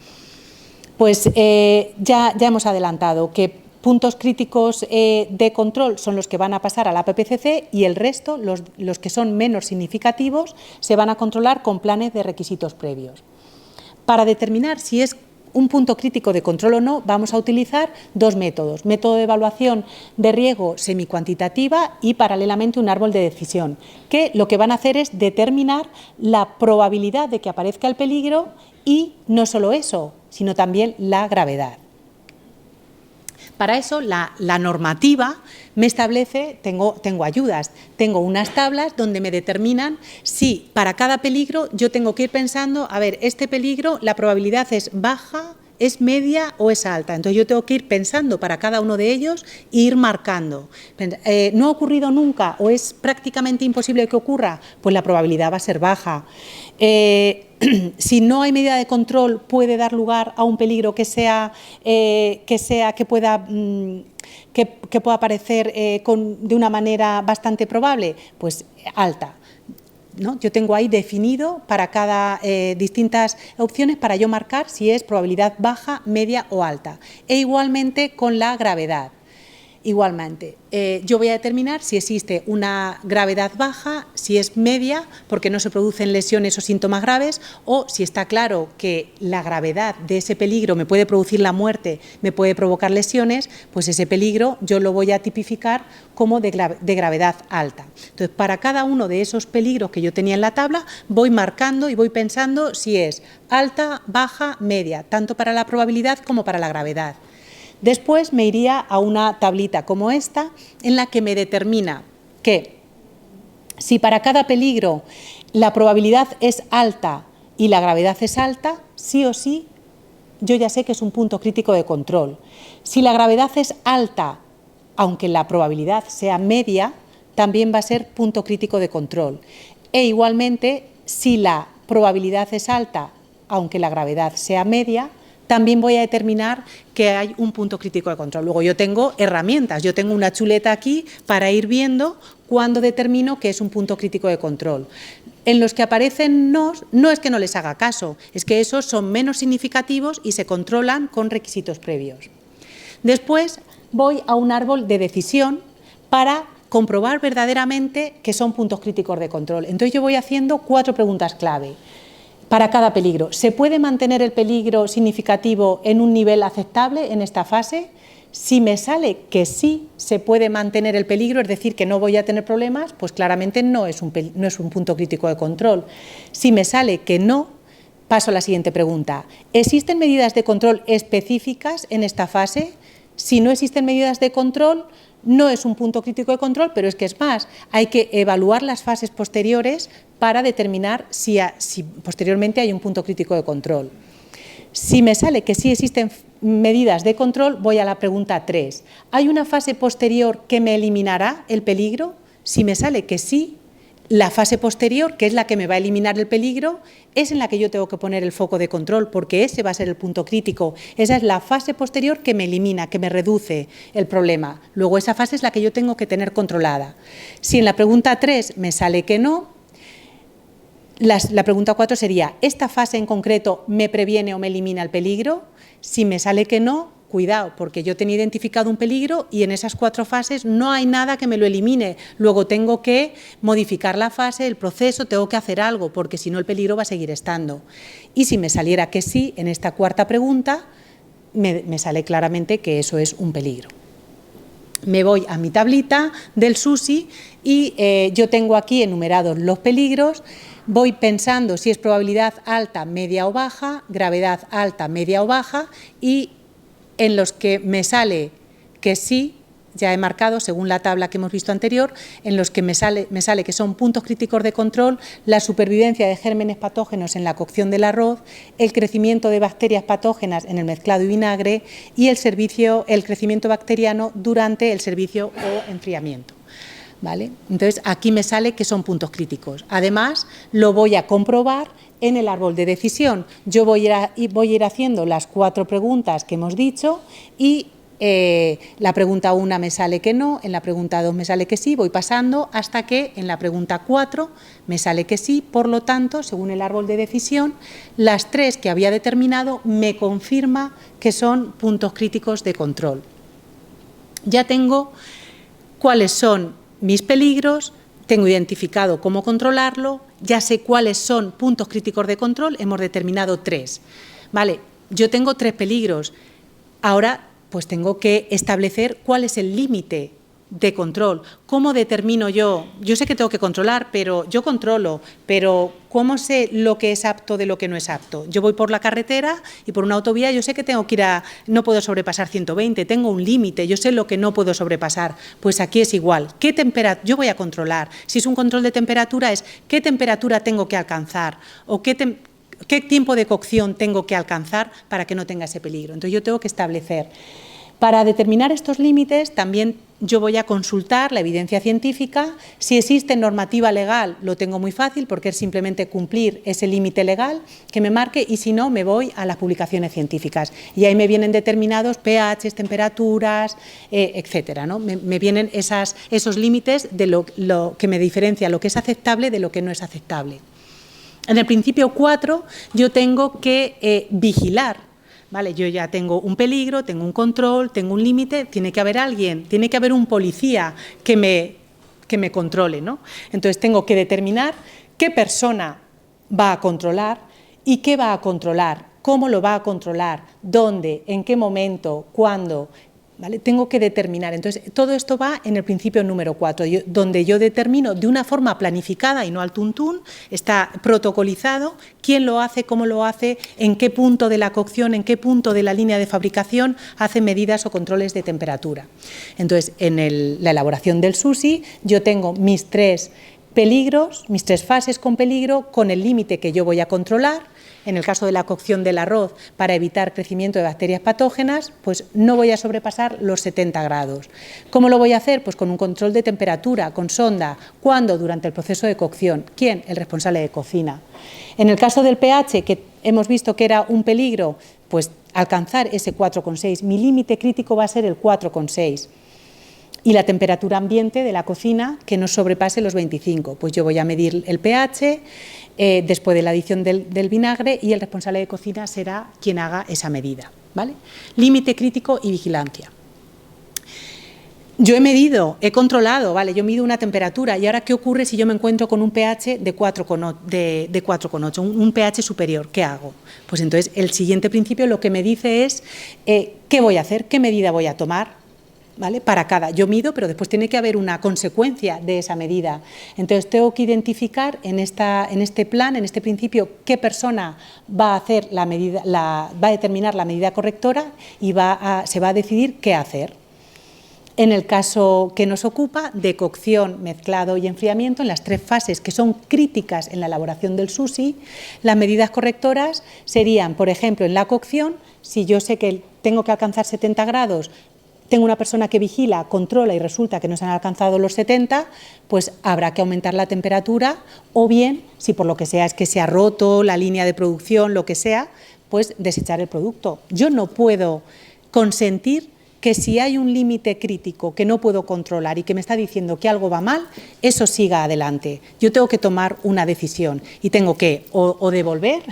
Pues ya hemos adelantado que puntos críticos de control son los que van a pasar al APPCC, y el resto, los que son menos significativos, se van a controlar con planes de requisitos previos. Para determinar si es un punto crítico de control o no, vamos a utilizar dos métodos: método de evaluación de riesgo semicuantitativa y paralelamente un árbol de decisión, que lo que van a hacer es determinar la probabilidad de que aparezca el peligro, y no solo eso, sino también la gravedad. Para eso la normativa me establece, tengo ayudas, tengo unas tablas donde me determinan si para cada peligro yo tengo que ir pensando, a ver, este peligro, la probabilidad es baja, es media o es alta. Entonces yo tengo que ir pensando para cada uno de ellos e ir marcando. ¿No ha ocurrido nunca o es prácticamente imposible que ocurra? Pues la probabilidad va a ser baja. Si no hay medida de control, puede dar lugar a un peligro que pueda aparecer de una manera bastante probable, pues alta, ¿no? Yo tengo ahí definido para cada distintas opciones para yo marcar si es probabilidad baja, media o alta. E igualmente con la gravedad. Igualmente, yo voy a determinar si existe una gravedad baja, si es media, porque no se producen lesiones o síntomas graves, o si está claro que la gravedad de ese peligro me puede producir la muerte, me puede provocar lesiones, pues ese peligro yo lo voy a tipificar como de gravedad alta. Entonces, para cada uno de esos peligros que yo tenía en la tabla, voy marcando y voy pensando si es alta, baja, media, tanto para la probabilidad como para la gravedad. Después me iría a una tablita como esta, en la que me determina que si para cada peligro la probabilidad es alta y la gravedad es alta, sí o sí, yo ya sé que es un punto crítico de control. Si la gravedad es alta, aunque la probabilidad sea media, también va a ser punto crítico de control. E igualmente, si la probabilidad es alta, aunque la gravedad sea media, también voy a determinar que hay un punto crítico de control. Luego yo tengo herramientas, yo tengo una chuleta aquí para ir viendo cuándo determino que es un punto crítico de control. En los que aparecen no es que no les haga caso, es que esos son menos significativos y se controlan con requisitos previos. Después voy a un árbol de decisión para comprobar verdaderamente que son puntos críticos de control. Entonces yo voy haciendo 4 preguntas clave. Para cada peligro, ¿se puede mantener el peligro significativo en un nivel aceptable en esta fase? Si me sale que sí se puede mantener el peligro, es decir, que no voy a tener problemas, pues claramente no es un punto crítico de control. Si me sale que no, paso a la siguiente pregunta. ¿Existen medidas de control específicas en esta fase? Si no existen medidas de control, no es un punto crítico de control, pero es que es más, hay que evaluar las fases posteriores para determinar si posteriormente hay un punto crítico de control. Si me sale que sí existen medidas de control, voy a la pregunta 3. ¿Hay una fase posterior que me eliminará el peligro? Si me sale que sí, la fase posterior, que es la que me va a eliminar el peligro, es en la que yo tengo que poner el foco de control, porque ese va a ser el punto crítico. Esa es la fase posterior que me elimina, que me reduce el problema. Luego esa fase es la que yo tengo que tener controlada. Si en la pregunta 3 me sale que no, la pregunta 4 sería, ¿esta fase en concreto me previene o me elimina el peligro? Si me sale que no, cuidado, porque yo tenía identificado un peligro y en esas 4 fases no hay nada que me lo elimine. Luego tengo que modificar la fase, el proceso, tengo que hacer algo, porque si no el peligro va a seguir estando. Y si me saliera que sí, en esta 4ª pregunta, me sale claramente que eso es un peligro. me voy a mi tablita del SUSI y yo tengo aquí enumerados los peligros. Voy pensando si es probabilidad alta, media o baja, gravedad alta, media o baja, y en los que me sale que sí, ya he marcado, según la tabla que hemos visto anterior, en los que me sale que son puntos críticos de control, la supervivencia de gérmenes patógenos en la cocción del arroz, el crecimiento de bacterias patógenas en el mezclado y vinagre y el crecimiento bacteriano durante el servicio o enfriamiento. ¿Vale? Entonces, aquí me sale que son puntos críticos. Además, lo voy a comprobar en el árbol de decisión. Yo voy a ir haciendo las 4 preguntas que hemos dicho y la pregunta 1 me sale que no, en la pregunta 2 me sale que sí, voy pasando hasta que en la pregunta 4 me sale que sí. Por lo tanto, según el árbol de decisión, las 3 que había determinado me confirma que son puntos críticos de control. Ya tengo cuáles son mis peligros, tengo identificado cómo controlarlo, ya sé cuáles son puntos críticos de control, hemos determinado 3. Vale, yo tengo 3 peligros, ahora pues tengo que establecer cuál es el límite de control. ¿Cómo determino yo? Yo sé que tengo que controlar, pero yo controlo, pero ¿cómo sé lo que es apto de lo que no es apto? Yo voy por la carretera y por una autovía yo sé que tengo que ir no puedo sobrepasar 120, tengo un límite, yo sé lo que no puedo sobrepasar. Pues aquí es igual. ¿Qué temperatura? Yo voy a controlar. Si es un control de temperatura es ¿qué temperatura tengo que alcanzar? ¿O qué tiempo de cocción tengo que alcanzar para que no tenga ese peligro? Entonces yo tengo que establecer. Para determinar estos límites también yo voy a consultar la evidencia científica. Si existe normativa legal lo tengo muy fácil porque es simplemente cumplir ese límite legal que me marque, y si no me voy a las publicaciones científicas y ahí me vienen determinados pHs, temperaturas, etcétera, ¿no? Me vienen esos límites de lo que me diferencia lo que es aceptable de lo que no es aceptable. En el principio 4 yo tengo que vigilar. Vale, yo ya tengo un peligro, tengo un control, tengo un límite, tiene que haber alguien, tiene que haber un policía que me controle, ¿no? Entonces tengo que determinar qué persona va a controlar y qué va a controlar, cómo lo va a controlar, dónde, en qué momento, cuándo. ¿Vale? Tengo que determinar. Entonces, todo esto va en el principio número 4, donde yo determino de una forma planificada y no al tuntún, está protocolizado, quién lo hace, cómo lo hace, en qué punto de la cocción, en qué punto de la línea de fabricación hace medidas o controles de temperatura. Entonces, en la elaboración del SUSI, yo tengo mis 3 peligros, mis 3 fases con peligro, con el límite que yo voy a controlar. En el caso de la cocción del arroz, para evitar crecimiento de bacterias patógenas, pues no voy a sobrepasar los 70 grados. ¿Cómo lo voy a hacer? Pues con un control de temperatura, con sonda. ¿Cuándo? Durante el proceso de cocción. ¿Quién? El responsable de cocina. En el caso del pH, que hemos visto que era un peligro, pues alcanzar ese 4,6. Mi límite crítico va a ser el 4,6. Y la temperatura ambiente de la cocina que no sobrepase los 25. Pues yo voy a medir el pH después de la adición del vinagre y el responsable de cocina será quien haga esa medida. ¿Vale? Límite crítico y vigilancia. Yo he medido, he controlado, ¿vale? Yo mido una temperatura y ahora ¿qué ocurre si yo me encuentro con un pH de 4,8, un pH superior? ¿Qué hago? Pues entonces el siguiente principio lo que me dice es ¿qué voy a hacer? ¿Qué medida voy a tomar? ¿Vale? Para cada, yo mido, pero después tiene que haber una consecuencia de esa medida. Entonces tengo que identificar en este plan, en este principio, qué persona va a hacer la medida, va a determinar la medida correctora y se va a decidir qué hacer. En el caso que nos ocupa, de cocción, mezclado y enfriamiento, en las 3 fases que son críticas en la elaboración del SUSI, las medidas correctoras serían, por ejemplo, en la cocción, si yo sé que tengo que alcanzar 70 grados, tengo una persona que vigila, controla y resulta que no se han alcanzado los 70, pues habrá que aumentar la temperatura, o bien, si por lo que sea es que se ha roto la línea de producción, lo que sea, pues desechar el producto. Yo no puedo consentir que si hay un límite crítico que no puedo controlar y que me está diciendo que algo va mal, eso siga adelante. Yo tengo que tomar una decisión y tengo que o devolver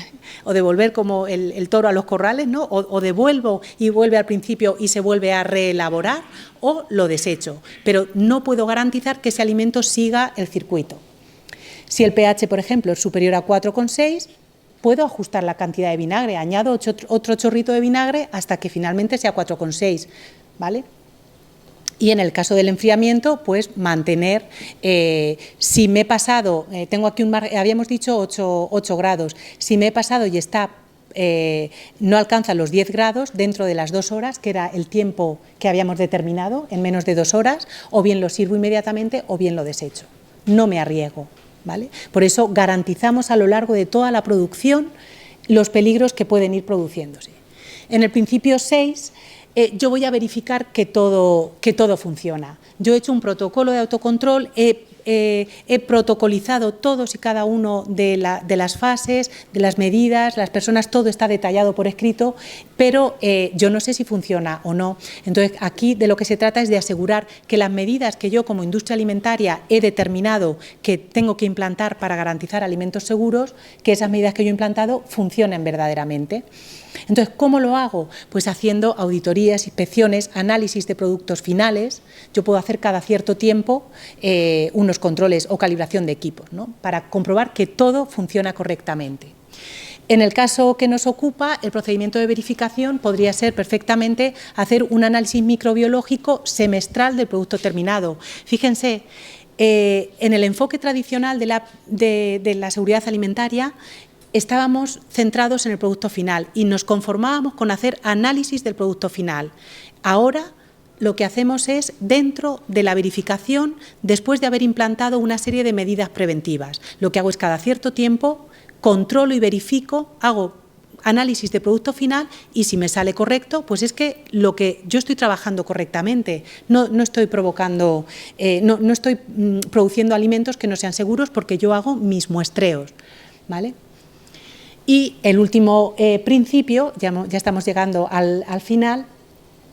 como el toro a los corrales, ¿no? O devuelvo y vuelve al principio y se vuelve a reelaborar, o lo desecho. Pero no puedo garantizar que ese alimento siga el circuito. Si el pH, por ejemplo, es superior a 4,6, puedo ajustar la cantidad de vinagre, añado otro chorrito de vinagre hasta que finalmente sea 4,6, ¿vale? Y en el caso del enfriamiento, pues mantener, si me he pasado, tengo aquí habíamos dicho 8 grados, si me he pasado y está, no alcanza los 10 grados dentro de las 2 horas, que era el tiempo que habíamos determinado, en menos de 2 horas, o bien lo sirvo inmediatamente o bien lo desecho. No me arriesgo, ¿vale? Por eso garantizamos a lo largo de toda la producción los peligros que pueden ir produciéndose. En el principio 6, yo voy a verificar que todo funciona. Yo he hecho un protocolo de autocontrol, he protocolizado todos y cada uno de las fases, de las medidas, las personas, todo está detallado por escrito, pero yo no sé si funciona o no. Entonces, aquí de lo que se trata es de asegurar que las medidas que yo como industria alimentaria he determinado que tengo que implantar para garantizar alimentos seguros, que esas medidas que yo he implantado funcionen verdaderamente. Entonces, ¿cómo lo hago? Pues haciendo auditorías, inspecciones, análisis de productos finales. Yo puedo hacer cada cierto tiempo unos controles o calibración de equipos, ¿no? Para comprobar que todo funciona correctamente. En el caso que nos ocupa, el procedimiento de verificación podría ser perfectamente hacer un análisis microbiológico semestral del producto terminado. Fíjense, en el enfoque tradicional de la seguridad alimentaria, estábamos centrados en el producto final y nos conformábamos con hacer análisis del producto final. Ahora lo que hacemos es, dentro de la verificación, después de haber implantado una serie de medidas preventivas, lo que hago es cada cierto tiempo controlo y verifico, hago análisis de producto final y si me sale correcto, pues es que lo que yo estoy trabajando correctamente, no estoy provocando, no estoy produciendo alimentos que no sean seguros porque yo hago mis muestreos, ¿vale? Y el último principio, ya estamos llegando al final,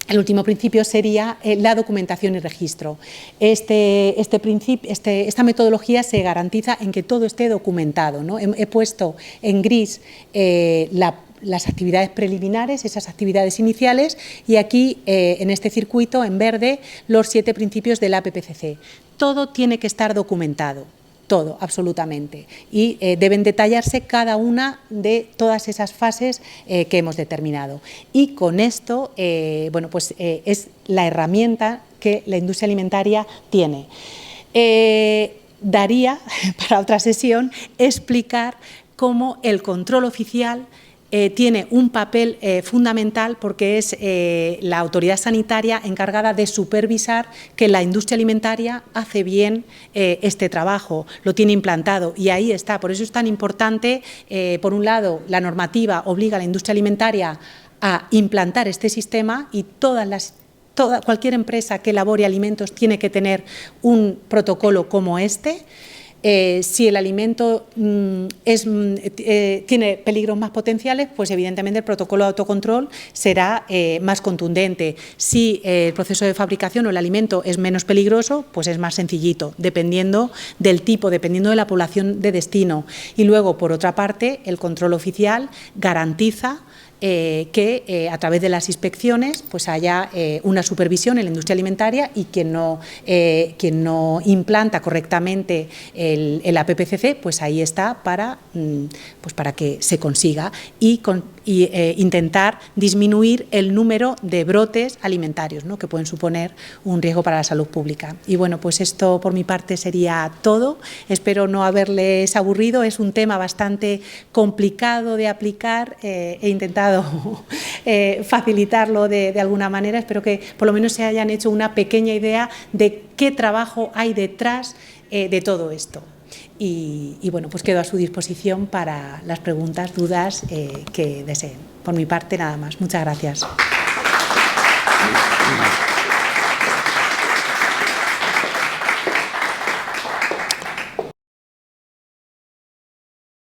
el último principio sería la documentación y registro. Esta metodología se garantiza en que todo esté documentado, ¿no? He puesto en gris las actividades preliminares, esas actividades iniciales, y aquí en este circuito en verde los 7 principios del APPCC. Todo tiene que estar documentado. Todo, absolutamente. Y deben detallarse cada una de todas esas fases que hemos determinado. Y con esto, bueno, pues es la herramienta que la industria alimentaria tiene. Daría, para otra sesión, explicar cómo el control oficial tiene un papel fundamental porque es la autoridad sanitaria encargada de supervisar que la industria alimentaria hace bien este trabajo, lo tiene implantado y ahí está. Por eso es tan importante, por un lado, la normativa obliga a la industria alimentaria a implantar este sistema y cualquier empresa que elabore alimentos tiene que tener un protocolo como este. Si el alimento tiene peligros más potenciales, pues evidentemente el protocolo de autocontrol será más contundente. Si el proceso de fabricación o el alimento es menos peligroso, pues es más sencillito, dependiendo del tipo, dependiendo de la población de destino. Y luego, por otra parte, el control oficial garantiza que a través de las inspecciones pues haya una supervisión en la industria alimentaria y quien no implanta correctamente el APPCC, pues ahí está para que se consiga y intentar disminuir el número de brotes alimentarios, ¿no?, que pueden suponer un riesgo para la salud pública. Y bueno, pues esto por mi parte sería todo. Espero no haberles aburrido. Es un tema bastante complicado de aplicar. He intentado facilitarlo de alguna manera. Espero que por lo menos se hayan hecho una pequeña idea de qué trabajo hay detrás de todo esto. Y bueno, pues quedo a su disposición para las preguntas, dudas que deseen. Por mi parte, nada más. Muchas gracias.